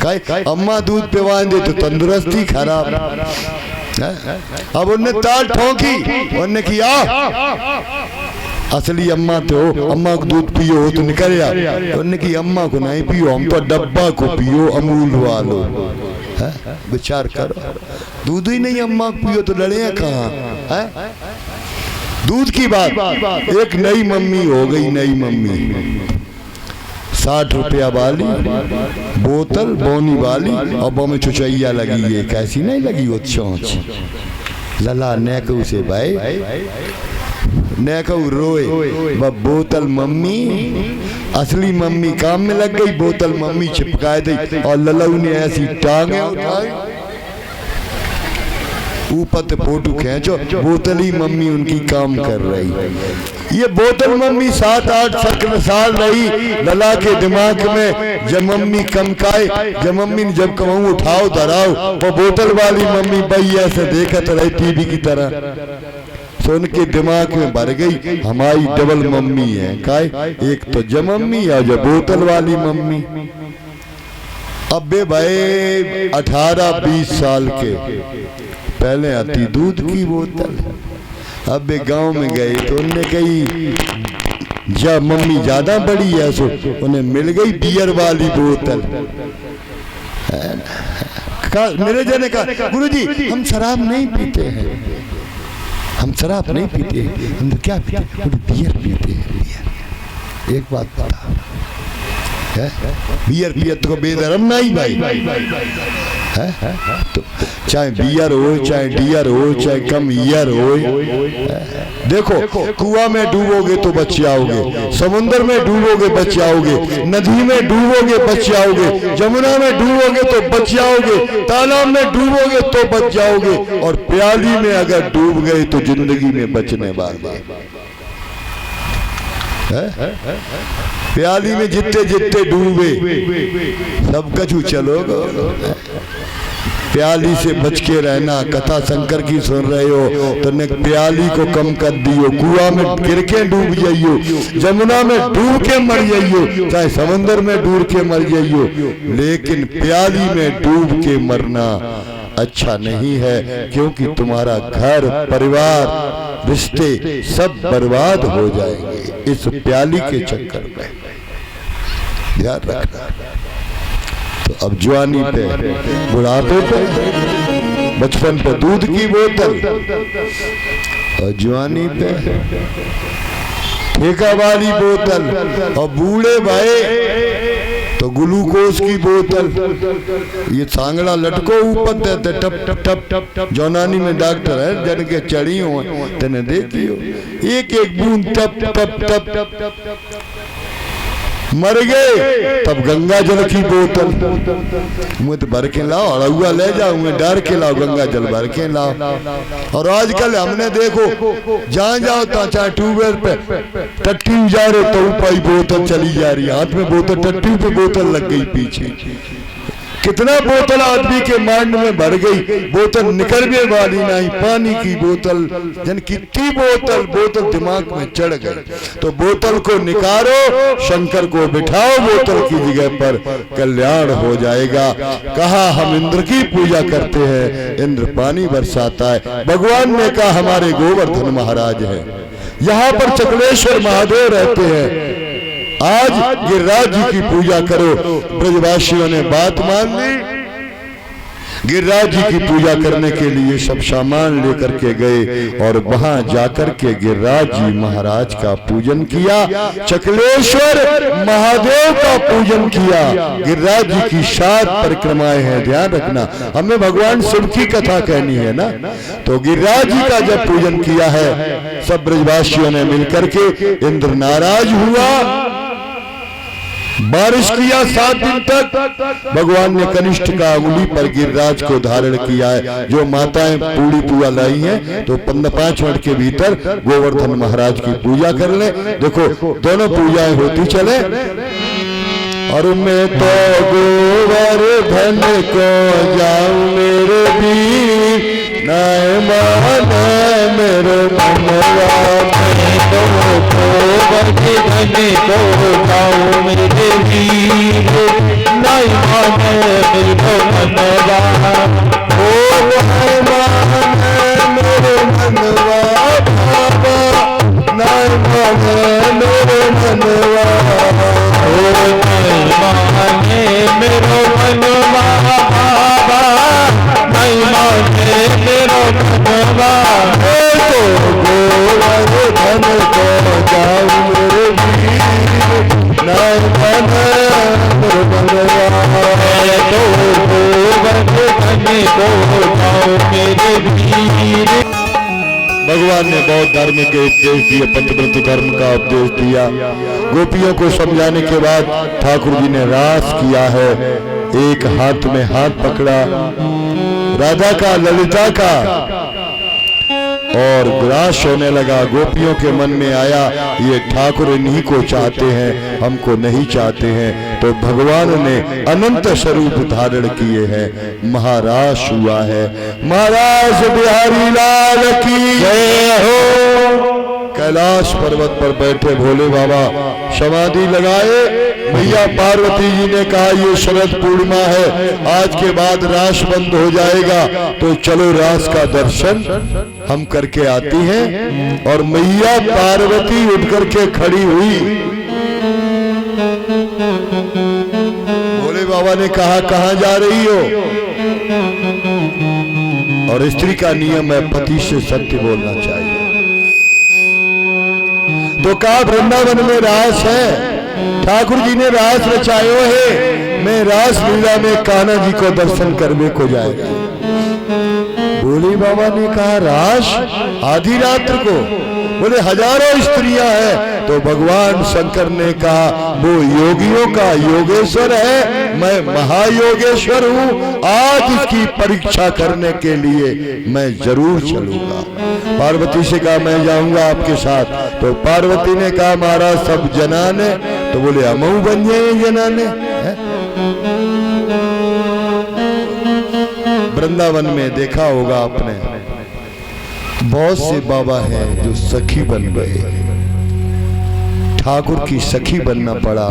काय, अम्मा दूध पिवा दे तो तंदुरुस्ती खराब। अब उनने ताल ठोंकी, उनने किया असली अम्मा तो अम्मा को दूध पियो तो निकल आ, उनने की अम्मा को नहीं पियो, हम तो डब्बा को पियो अमूल वालो। विचार करो, दूध ही नहीं अम्मा को पियो तो लड़े कहाँ। दूध की बात, एक नई मम्मी हो गई, नई मम्मी 60 रुपया वाली बोतल बोनी वाली, अब में चुचैया लगी है, कैसी नहीं लगी वो चौंच। लला नेकू से भाई नेकू रोए, बोतल मम्मी, असली मम्मी काम में लग गई, बोतल मम्मी चिपकाए दी और लल्लू ने ऐसी टांगे उठाई, ऊपर फोटो खींचो, बोतल ही मम्मी उनकी काम कर रही। ये बोतल मम्मी 7-8 साल रही लला के दिमाग में। जब मम्मी कम खाए, जब मम्मी ने जब कहूँ उठाओ धराओ, वो बोतल वाली मम्मी भाई ऐसे देखत रही टीवी की तरह, तो उनके दिमाग में भर गई हमारी डबल मम्मी है काय, एक तो जब मम्मी और जो बोतल वाली मम्मी। अब बे भाई 18-20 साल के पहले आती दूध की बोतल, अब वे गांव में गए तो उनने कही जब मम्मी ज्यादा बड़ी है सो उन्हें मिल गई बियर वाली बोतल। मेरे जने कहा गुरुजी हम शराब नहीं पीते हैं, हम शराब नहीं पीते, हम क्या पीते? बियर पीते हैं। बियर एक बात बता है, बियर पिया तो बेधर्म नहीं भाई है? तो चाहे बियर हो, चाहे डियर हो, चाहे कम ईयर हो, देखो कुआं में डूबोगे तो बच जाओगे, समुद्र में डूबोगे बच जाओगे, नदी में डूबोगे बच जाओगे, जमुना में डूबोगे तो बच जाओगे, तालाब में डूबोगे तो बच जाओगे, और प्याली में अगर डूब गए तो जिंदगी में बचने वाले प्याली में जितने जितने डूबे सब कछु चलोगे। प्याली से बच के रहना। कथा शंकर की सुन रहे हो तो ने प्याली को कम कर दियो, कुआं में गिर के डूब जाइयो, जमुना में डूब के मर जाइयो, चाहे समुद्र में डूब के मर जाइयो, लेकिन प्याली में डूब के मरना अच्छा नहीं है, क्योंकि तुम्हारा घर परिवार रिश्ते सब बर्बाद हो जाएंगे इस प्याली के चक्कर में। ध्यान रखना। तो अब जवानी पे, बुढ़ापे पे, बचपन पे दूध की बोतल, और जवानी पे ठेका वाली बोतल, और बूढ़े भाई तो ग्लूकोज की बोतल। ये सांगड़ा लटको ऊपर देते टप टप टप टप टप। जौनानी में डॉक्टर है जन के चढ़ी हो तेने देखियो एक एक बूंद टप टप टप टप टप मर गए। तब गंगा जल की बोतल मुँह तो भर के लाओ, अड़ुआ ले जाओ, मुँह डर के लाओ, गंगा जल भर के लाओ। और आजकल हमने देखो जहाँ जाओ तो चाहे ट्यूबवेल पे टट्टी उजारे तो ऊपर बोतल चली जा रही है, हाथ में बोतल, टट्टी पे बोतल लग गई पीछे। कितना बोतल आदमी के मांड में भर गई, बोतल निकलने वाली नहीं, पानी की बोतल, जन कितनी बोतल, बोतल दिमाग में चढ़ गई। तो बोतल को निकालो, शंकर को बिठाओ बोतल की जगह पर, कल्याण हो जाएगा। कहा हम इंद्र की पूजा करते हैं, इंद्र पानी बरसाता है। भगवान ने कहा हमारे गोवर्धन महाराज है, यहाँ पर चकलेश्वर महादेव रहते हैं, आज गिरिराज जी की पूजा करो। ब्रजवासियों ने बात मान ली, गिरिराज जी की पूजा करने के लिए सब सामान लेकर के गए और वहां जाकर के गिरिराज जी महाराज का पूजन किया, चकलेश्वर महादेव का पूजन किया। गिरिराज जी की 7 परिक्रमाएं हैं, ध्यान रखना। हमें भगवान शिव की कथा कहनी है ना, तो गिरिराज जी का जब पूजन किया है सब ब्रजवासियों ने मिलकर के, इंद्र नाराज हुआ, बारिश किया 7 दिन तक। भगवान ने कनिष्ठ का उंगली पर गिरिराज को धारण किया है। जो माताएं पूरी पूजा लाई हैं तो 5 मिनट के भीतर गोवर्धन महाराज की पूजा कर ले। देखो दोनों पूजाएं होती चले। और मैं तो गोवर्धन को जाऊं मेरे वीर, नाय माने मेरे मनवा, तो गोवर्धन को जाऊं मेरे वीर, नाय माने मेरे मनवा, ओ नाय माने मेरे मनवा बाबा, नाय माने मेरे मनवा, माने मेरो मनवा बाबा, नहीं माने मेरो मनवा, तो गोवर्धन को जाऊं मेरे वीर, नहीं माने मेरो मनवा, तो गोवर्धन को जाऊं मेरे वीर। भगवान ने बहुत धर्म के उपदेश दिए, पंचव्रत धर्म का उपदेश दिया। गोपियों को समझाने के बाद ठाकुर जी ने रास किया है। एक हाथ में हाथ पकड़ा राधा का, ललिता का, और ग्रास होने लगा। गोपियों के मन में आया ये ठाकुर इन्हीं को चाहते हैं, हमको नहीं चाहते हैं। तो भगवान ने अनंत स्वरूप धारण किए हैं, महारास हुआ है। महाराज बिहारी लाल की जय हो। कैलाश पर्वत पर बैठे भोले बाबा समाधि लगाए। मैया पार्वती जी ने कहा ये शरद पूर्णिमा है, आज के बाद रास बंद हो जाएगा, तो चलो रास का दर्शन हम करके आती हैं। और मैया पार्वती उठ करके खड़ी हुई। भोले बाबा ने कहा कहां जा रही हो? और स्त्री का नियम है पति से सत्य बोलना चाहिए। तो कहा वृंदावन में रास है, ठाकुर जी ने रास रचायो है, मैं रास लीला में कान्हा जी को दर्शन करने को जाएगा। भोले बाबा ने कहा रास आधी रात्र को? बोले हजारों स्त्रियां हैं। तो भगवान शंकर ने कहा वो योगियों का योगेश्वर है, मैं महायोगेश्वर हूं, आज इसकी परीक्षा करने के लिए मैं जरूर चलूंगा। पार्वती से कहा मैं जाऊंगा आपके साथ। तो पार्वती ने कहा महाराज सब जनाने। तो बोले अमऊ बन जाए जनाने। वृंदावन में देखा होगा आपने, बहुत से बाबा हैं जो सखी बन गए, ठाकुर की सखी बनना पड़ा।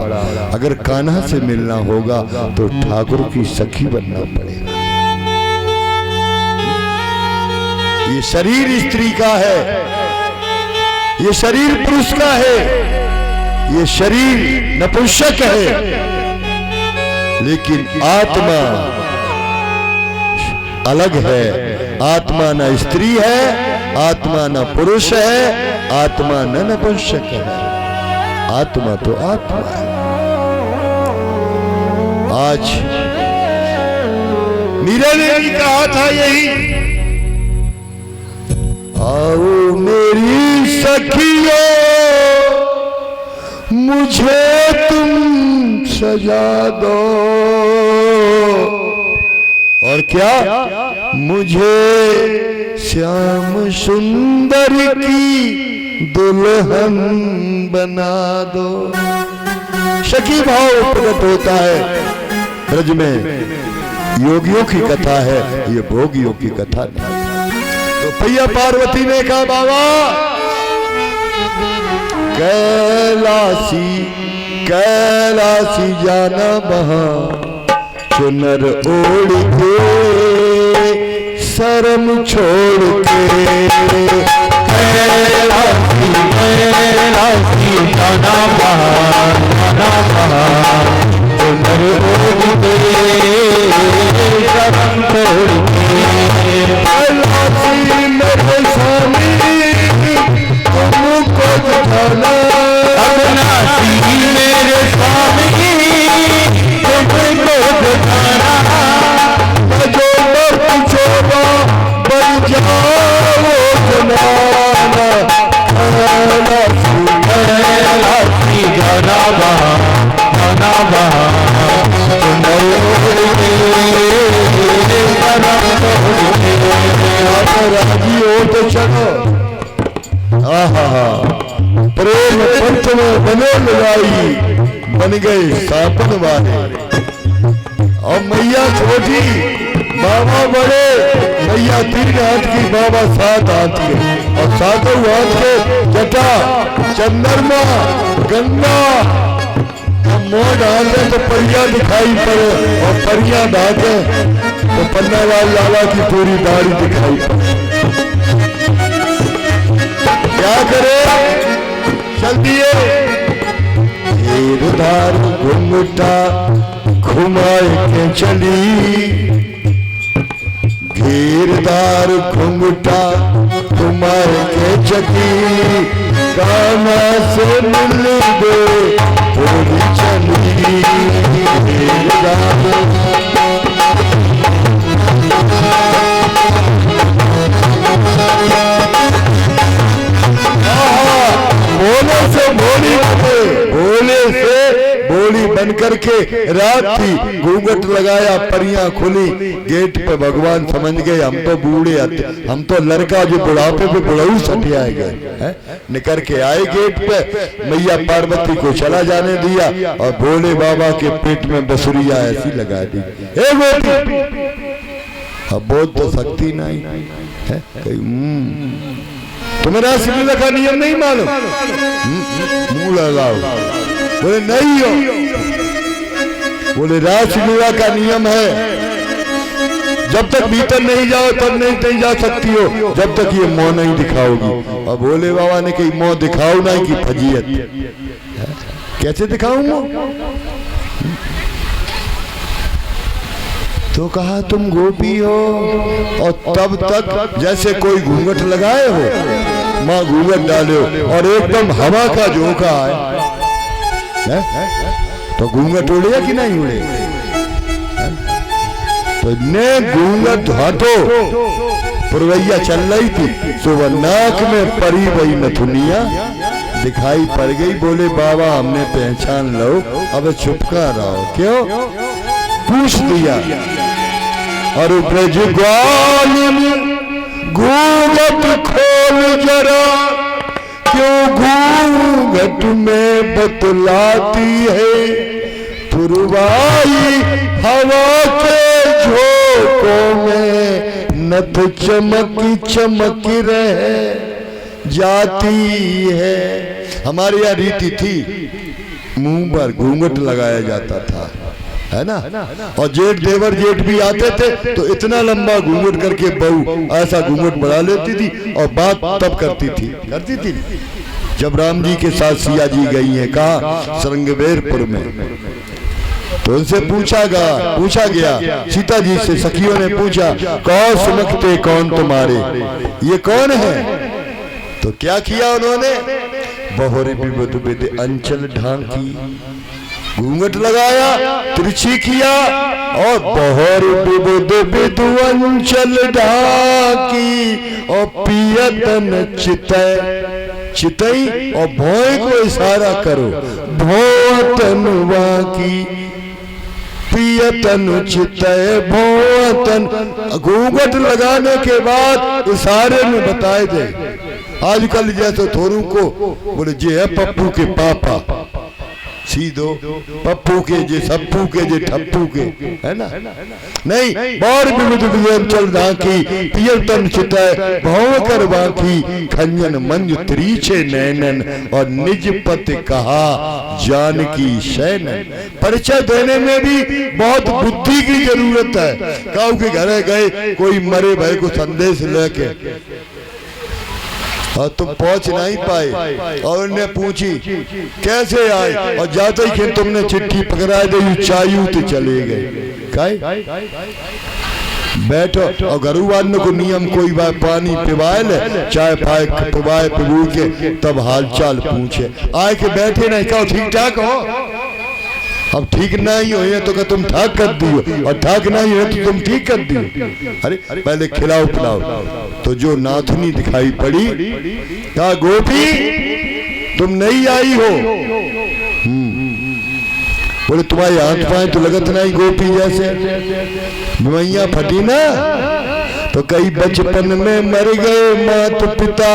अगर कान्हा से मिलना होगा तो ठाकुर की सखी बनना पड़ेगा। ये शरीर स्त्री का है, ये शरीर पुरुष का है, ये शरीर नपुंसक है, लेकिन आत्मा अलग है। आत्मा न स्त्री है, आत्मा न पुरुष है, आत्मा न नपुंसक है, आत्मा तो आत्मा है। आज मीरा ने भी कहा था यही, आओ मेरी सखियों मुझे तुम सजा दो, और क्या मुझे श्याम सुंदर की दुल्हन बना दो। सखी भाव प्रकट होता है ब्रज में, योगियों की कथा है, ये भोगियों की कथा नहीं। तो भैया पार्वती ने कहा बाबा कैलासी कैलासी जाना वहां चुनर ओढ़ के शर्म छोड़ के, कैलासी कैलासी जाना वहां चुनर ओढ़ के शर्म छोड़ के, कैलासी मेरे स्वामी तुमको दिखाना, अविनाशी मेरे स्वामी तुमको दिखाना, जो पूछोगा बन जाओ जनाना, कैलासी जाना वहां राजी हो तो चलो। प्रेम पंच में बने लगाई, बन गए सापन वाले। और मैया छोटी बाबा बड़े, मैया 3 हाथ की, बाबा 7 हाथ के, और 7 हाथ के जटा चंद्रमा गंगा मोह डाले तो परियां दिखाई पड़े, और परियां डाके तो पन्नालाल लाला की पूरी दाढ़ी दिखाई पड़े। क्या करे चल दिए धार घुंघटा घुमाए के चली, घेरदार घुंघटा घुमाए के चली, कान्हा से मिल दे बोली चली, घेरदार भोले से भोली बने, भोले से भोली बन करके रात थी, घूंघट लगाया, परियां खुली, गेट पे भगवान समझ गए हम तो बूढ़े, हम तो लड़का जो बुढ़ापे पे बुढ़ऊ सटे आए गए, निकल के आए गेट पे। मैया पार्वती को चला जाने दिया और भोले बाबा के पेट में बसुरिया ऐसी लगा दी। ए बेटी अब बोध तो शक्ति नहीं है, तुम्हें रासलीला का नियम नहीं मालूम? मुंह लगाओ। बोले नहीं हो। बोले रासलीला का नियम है, जब तक भीतर नहीं जाओ तब नहीं जा सकती हो, जब तक ये मुंह नहीं दिखाओगी। और भोले बाबा ने कही मुंह दिखाओ ना की फजीयत। कैसे दिखाऊं मुंह? तो कहा तुम गोपी हो और तब तक जैसे कोई घूंघट लगाए हो, माँ घूंघट डाले हो और एकदम हवा का झोंका है तो घूंघट उड़े कि नहीं उड़े? तो ने घूंघट हटो, पुरवैया चल रही थी, सुबह नाक में परी वही नथुनिया दिखाई पड़ गई। बोले बाबा हमने पहचान लो, अब चुपका रहो। क्यों? पूछ दिया। और ब्रज ग्वाल घूंघट खोल जरा, क्यों घूंघट में बतलाती है पुरवाई हवा के झोंकों में नथ चमकी चमकी रह जाती है। हमारे यहाँ रीति थी, मुंह पर घूंघट लगाया जाता था, है ना? और जेठ देवर जेठ भी आते थे तो इतना लंबा घूंघट करके बहू ऐसा घूंघट बढ़ा लेती थी और बात तब करती थी जब राम जी के साथ सिया जी गई हैं। कहा श्रृंगवेरपुर में। तो उनसे पूछा गया सीता जी से, सखियों ने पूछा कौन सुनकते कौन तुम्हारे, ये कौन है? तो क्या किया उन्होंने? बहुरी विबुध विद अंचल ढांकी, घूंघट लगाया, तिरछी किया और बहुत विबुध विद अंचल ढांकी और पियतन चितई और भौं को इशारा करो, भौतन वाकी पियतन चितय भौतन। घूंघट लगाने के बाद इशारे में बताए दे। आजकल जैसे थोरू को बोले जे है पप्पू के पापा, सीधो पप्पू के जे सप्पू के जे ठप्पू के, है ना? नहीं, बार विविध विजन चल ढांकी पियतन चितय भौं कर बाकी खंजन मंज त्रीछे नैनन और निज पति कहा जानकी शैनन। परिचय देने में भी बहुत बुद्धि की जरूरत है। काऊ के घर गए, कोई मरे भाई को संदेश लेके और तुम पहुंच नहीं पाए और उन्हें पूछी कैसे आए और जाते ही तुमने चिट्ठी पकड़ा दी चायू तो चले गए। बैठो और घरुवान को नियम कोई बात पानी पिवाए ले, चाय पाए पिवाए पिबू के तब हाल चाल पूछे। आए के बैठे नहीं, कहो ठीक ठाक हो। अब ठीक नहीं हो ये तो क्या तुम ठाक कर दियो, और ठाक नहीं हो तो तुम ठीक कर दियो। अरे पहले खिलाओ पिलाओ। तो जो नाथनी दिखाई पड़ी, कहा गोपी तुम नहीं आई हो। बोले तुम्हारे हाथ पाए तो लगत नहीं गोपी जैसे, मैया फटी ना। तो कई बचपन में मर गए माता पिता,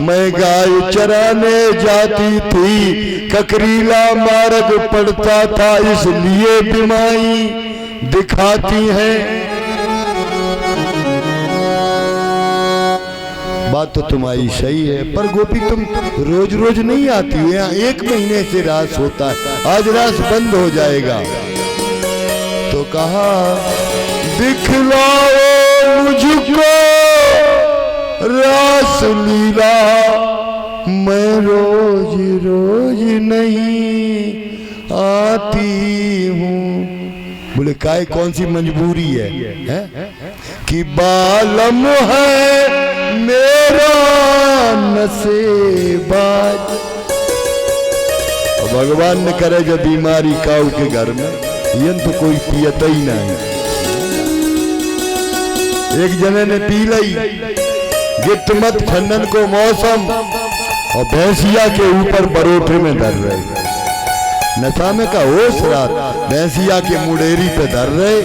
मैं गाय चराने जाती थी, ककरीला मार्ग पड़ता था इसलिए बीमारी दिखाती है। बात तो तुम्हारी सही है, पर गोपी तुम रोज रोज नहीं आती हो, यहाँ 1 महीने से रास होता है, आज रास बंद हो जाएगा। तो कहा दिखलाओ मुझको रास लीला, मैं रोज रोज नहीं आती हूँ। बोले काय कौन सी मजबूरी है? कि बालम है मेरा नसेबाज। भगवान ने करे जब बीमारी काऊ के घर में ये तो कोई पियता ही नहीं। एक जने ने पी लई गिट्ट मत खंडन को मौसम, और भैंसिया के ऊपर बरोठे में धर रहे, नशा में का होश रात भैंसिया के मुड़ेरी पे धर रहे,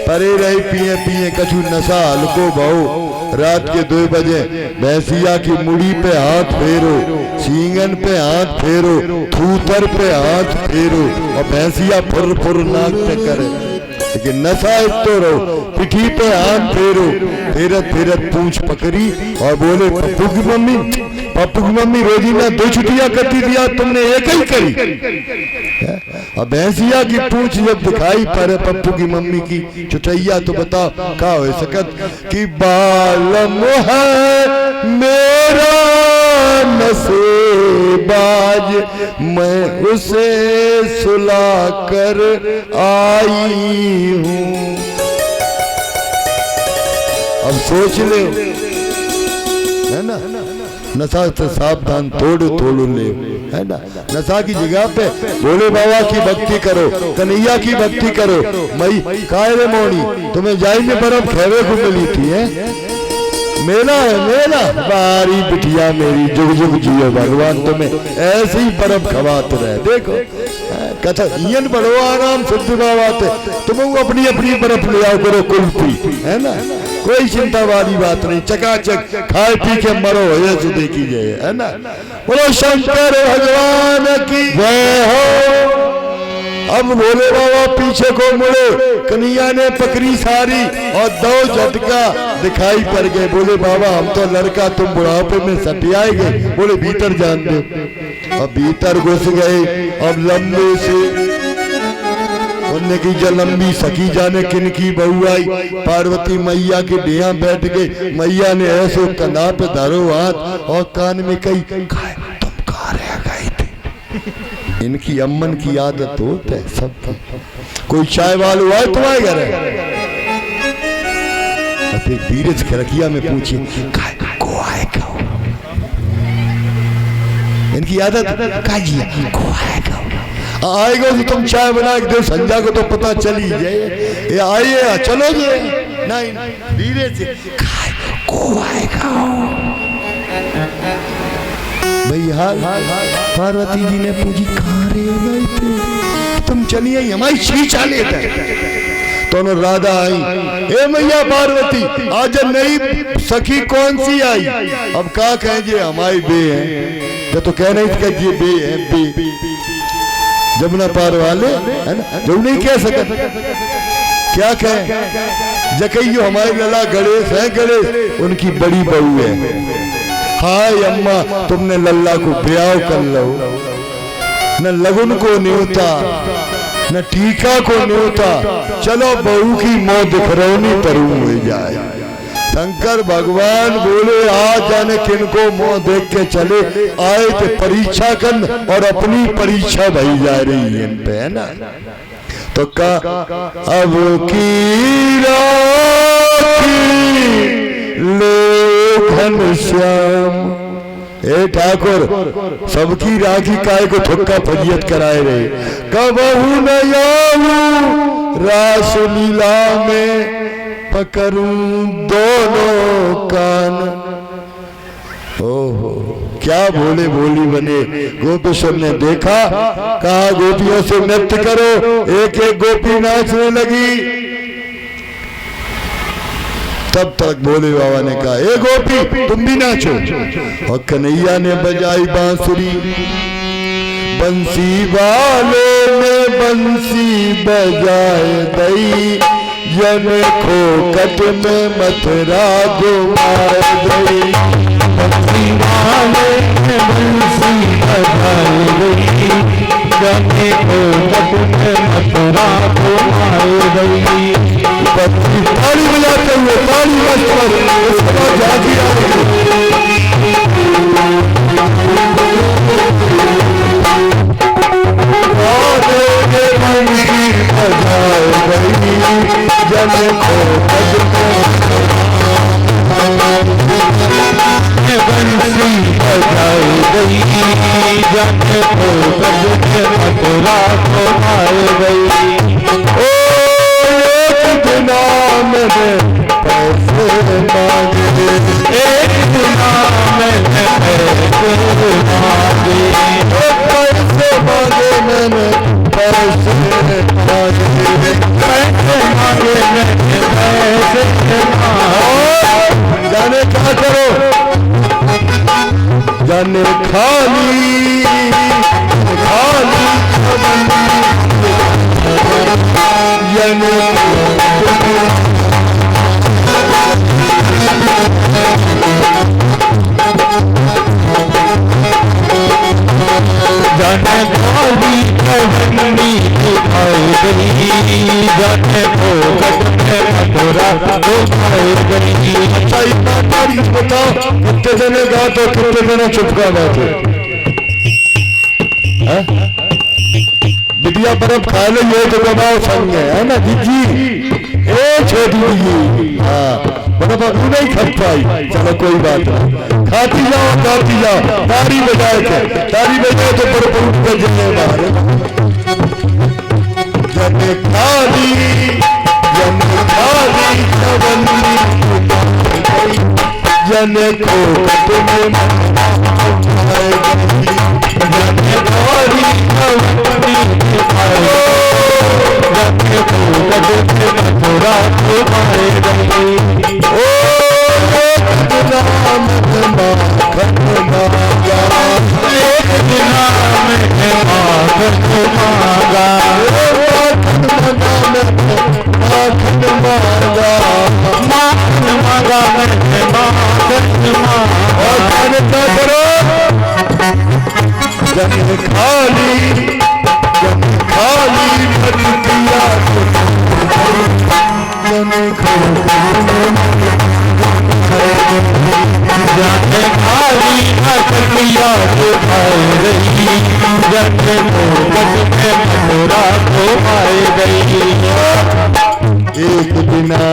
परे रहे पिए पिए कछु नशा हल्को बहु। रात के 2 बजे भैंसिया की मुड़ी पे हाथ फेरो, सींगन पे हाथ फेरो, थूतर पे हाथ फेरो और भैंसिया फुर फुर नाक पे करे। लेकिन नशा तो रहो, पिठी पे हाथ फेरो, फेरत फेरत पूंछ पकड़ी और बोले पप्पू की मम्मी रोजीना 2 छुट्टियां करती थी, आज तुमने एक ही करी। अब भैंसिया की पूंछ जब दिखाई पड़े पप्पू की मम्मी की चुटैया, तो बताओ क्या हो सकत कि बालम है मेरा नसेबाज, मैं उसे सुला कर आई हूं। अब सोच ले, है ना, नशा से सावधान थोड़ू ले, है ना। नशा की जगह पे भोले बाबा की भक्ति करो, कन्हैया की भक्ति करो। मई काय रे मोनी, तुम्हें जाई में बर्फ खेवे को मिली थी, है मेला है मेला, बारी बिटिया मेरी जुग जुग जियो भगवान तुम्हें ऐसे ही बर्फ खवाते रहे। देखो कथा इन बड़ो आराम सिद्ध बाबा तुम अपनी अपनी बर्फ ले आओ करो कुल्फी, है ना, कोई चिंता वाली बात नहीं, चकाचक खाए पी के मरो, ये तो देखी जाए, है ना। बोलो शंकर भगवान की जय हो। अब भोले बाबा पीछे को मुड़े, कन्हैया ने पकड़ी सारी और 2 झटका दिखाई पड़ गए। बोले बाबा हम तो लड़का, तुम बुढ़ापे में सटियाए गए। बोले भीतर जान दो। अब भीतर घुस गए। अब लंबे से उनने की जो लंबी सखी जाने किन की बहू आई, पार्वती मैया के डेहा बैठ गई। मैया ने ऐसे कंधा पे धरो हाथ और कान में कही तुम कहाँ रह गए थे। इनकी अम्मन की आदत होता है सबकी, कोई चाय वालू आए तो आए घर। अब फिर धीरज खरकिया में पूछी को आएगा, इनकी आदत को आएगा तो तुम चाय बना के दो, संध्या को तो पता चली जाए, ये आइए चलो जी, नहीं धीरे से को आएगा। भैया पार्वती जी ने पूछी कहाँ रह थे तुम, चलिए हमारी छीछा लेते। तो राधा आई, ए मैया पार्वती आज नई सखी कौन सी आई। अब क्या कहेंगे हमारी बे है, तो कह नहीं कहिए बे है, बे जमुना पार वाले, है ना, जो नहीं कह सकते क्या कहें। जकैयो हमारे लला गणेश है, गणेश उनकी बड़ी बहू है। हाय अम्मा तुमने लल्ला को ब्याह कर लो, न लगुन को न्योता न टीका को न्योता, चलो बहू की मौत दिखरौनी तरू हो जाए। शंकर भगवान बोले आज जाने किनको मुंह देख के चले आए थे परीक्षा कर, और अपनी परीक्षा भई जा रही है इन पे, है ना। तो का अब की राखी ले घनश्याम, ए ठाकुर सबकी राखी काय को ठुक्का फजियत कराए रहे। कबहू न आऊं रास लीला में, पकड़ूं दोनों कान। ओहो क्या भोले भोली बने। गोपेश्वर ने देखा, कहा गोपियों से नृत्य करो, एक एक गोपी नाचने लगी। तब तक भोले बाबा ने कहा ए गोपी तुम भी नाचो, और कन्हैया ने बजाई बांसुरी। बंसी वालों ने बंसी बजाए दई, जन खोकट में मथुरा घुमाए गई। बंसी वाले ने बंसी बजाए गई, जन खोकट में मथुरा घुमाए गई। बंसी ताली बजाते हुए, ताली बजकर उसका जागी आ गई। जन को बंसी बजाई गई, जन को मथुरा को आए गई। ओ एक नाम में पैसे मांगे, एक नाम में पैसे मांगे, पैसे मांगे मैंने पैसे मांगे, पैसे मांगे मैंने पैसे मांगे। जाने क्या करो, जाने खाली खाली, जाने जाने काली कवनी दिखाई गई, जाने को कटने मथुरा दिखाई गई। अच्छा इतना तारीफ बताओ, कितने जने गा तो कितने जने चुपका बैठे। विद्या बर्फ खा लो ये तो बनाओ संग है ना जीजी, ए छोटी जी। हाँ बर्फ अभी नहीं खा पाई, चलो कोई बात नहीं, खाती जाओ गाती जाओ, तारी बजाए थे, तारी बजाए तो बर्फ उठ कर जने बाहर। जने खाली कवनी जने को कटने दिखाई गई, जने काली कवनी दिखाई गई, जने को कटने मथुरा दिखाई गई। ओ नाम माखन मांगा, एक नाम माखन मांगा, माखन मांगा, माखन मांगा मैंने माखन मांगा। और क्या करो जन खाली भर दिया, जन जाने खाली हथिया दिखाई गई, जाने को कटने मथुरा को आए गई। एक बिना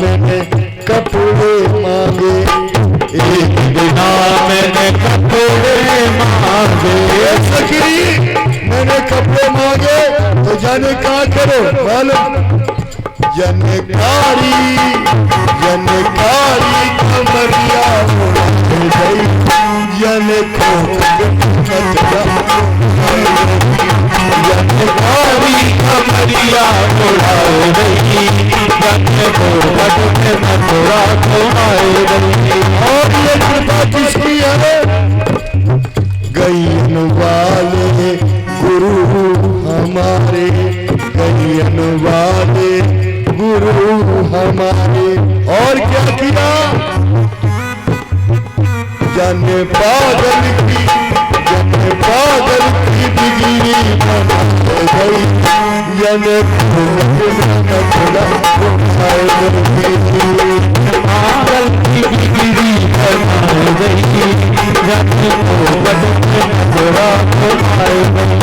मैंने कपड़े मांगे, एक बिना मैंने कपड़े मांगे, सखी मैंने कपड़े मांगे तो जाने क्या करो मालूम, जनकारी कमरिया उड़ गई, जनकारी कमरिया उड़ाई गई, जन को कटने मथुरा को आए गई। और ये कृपा किसकी है? गईन वाले गुरु हमारे, गईन वाले गुरु हमारे। और क्या किया? जाने पागल की डिग्री बना गई, जाने पागल की डिग्री बना गई, जाने को बदले मथुरा को आए गई।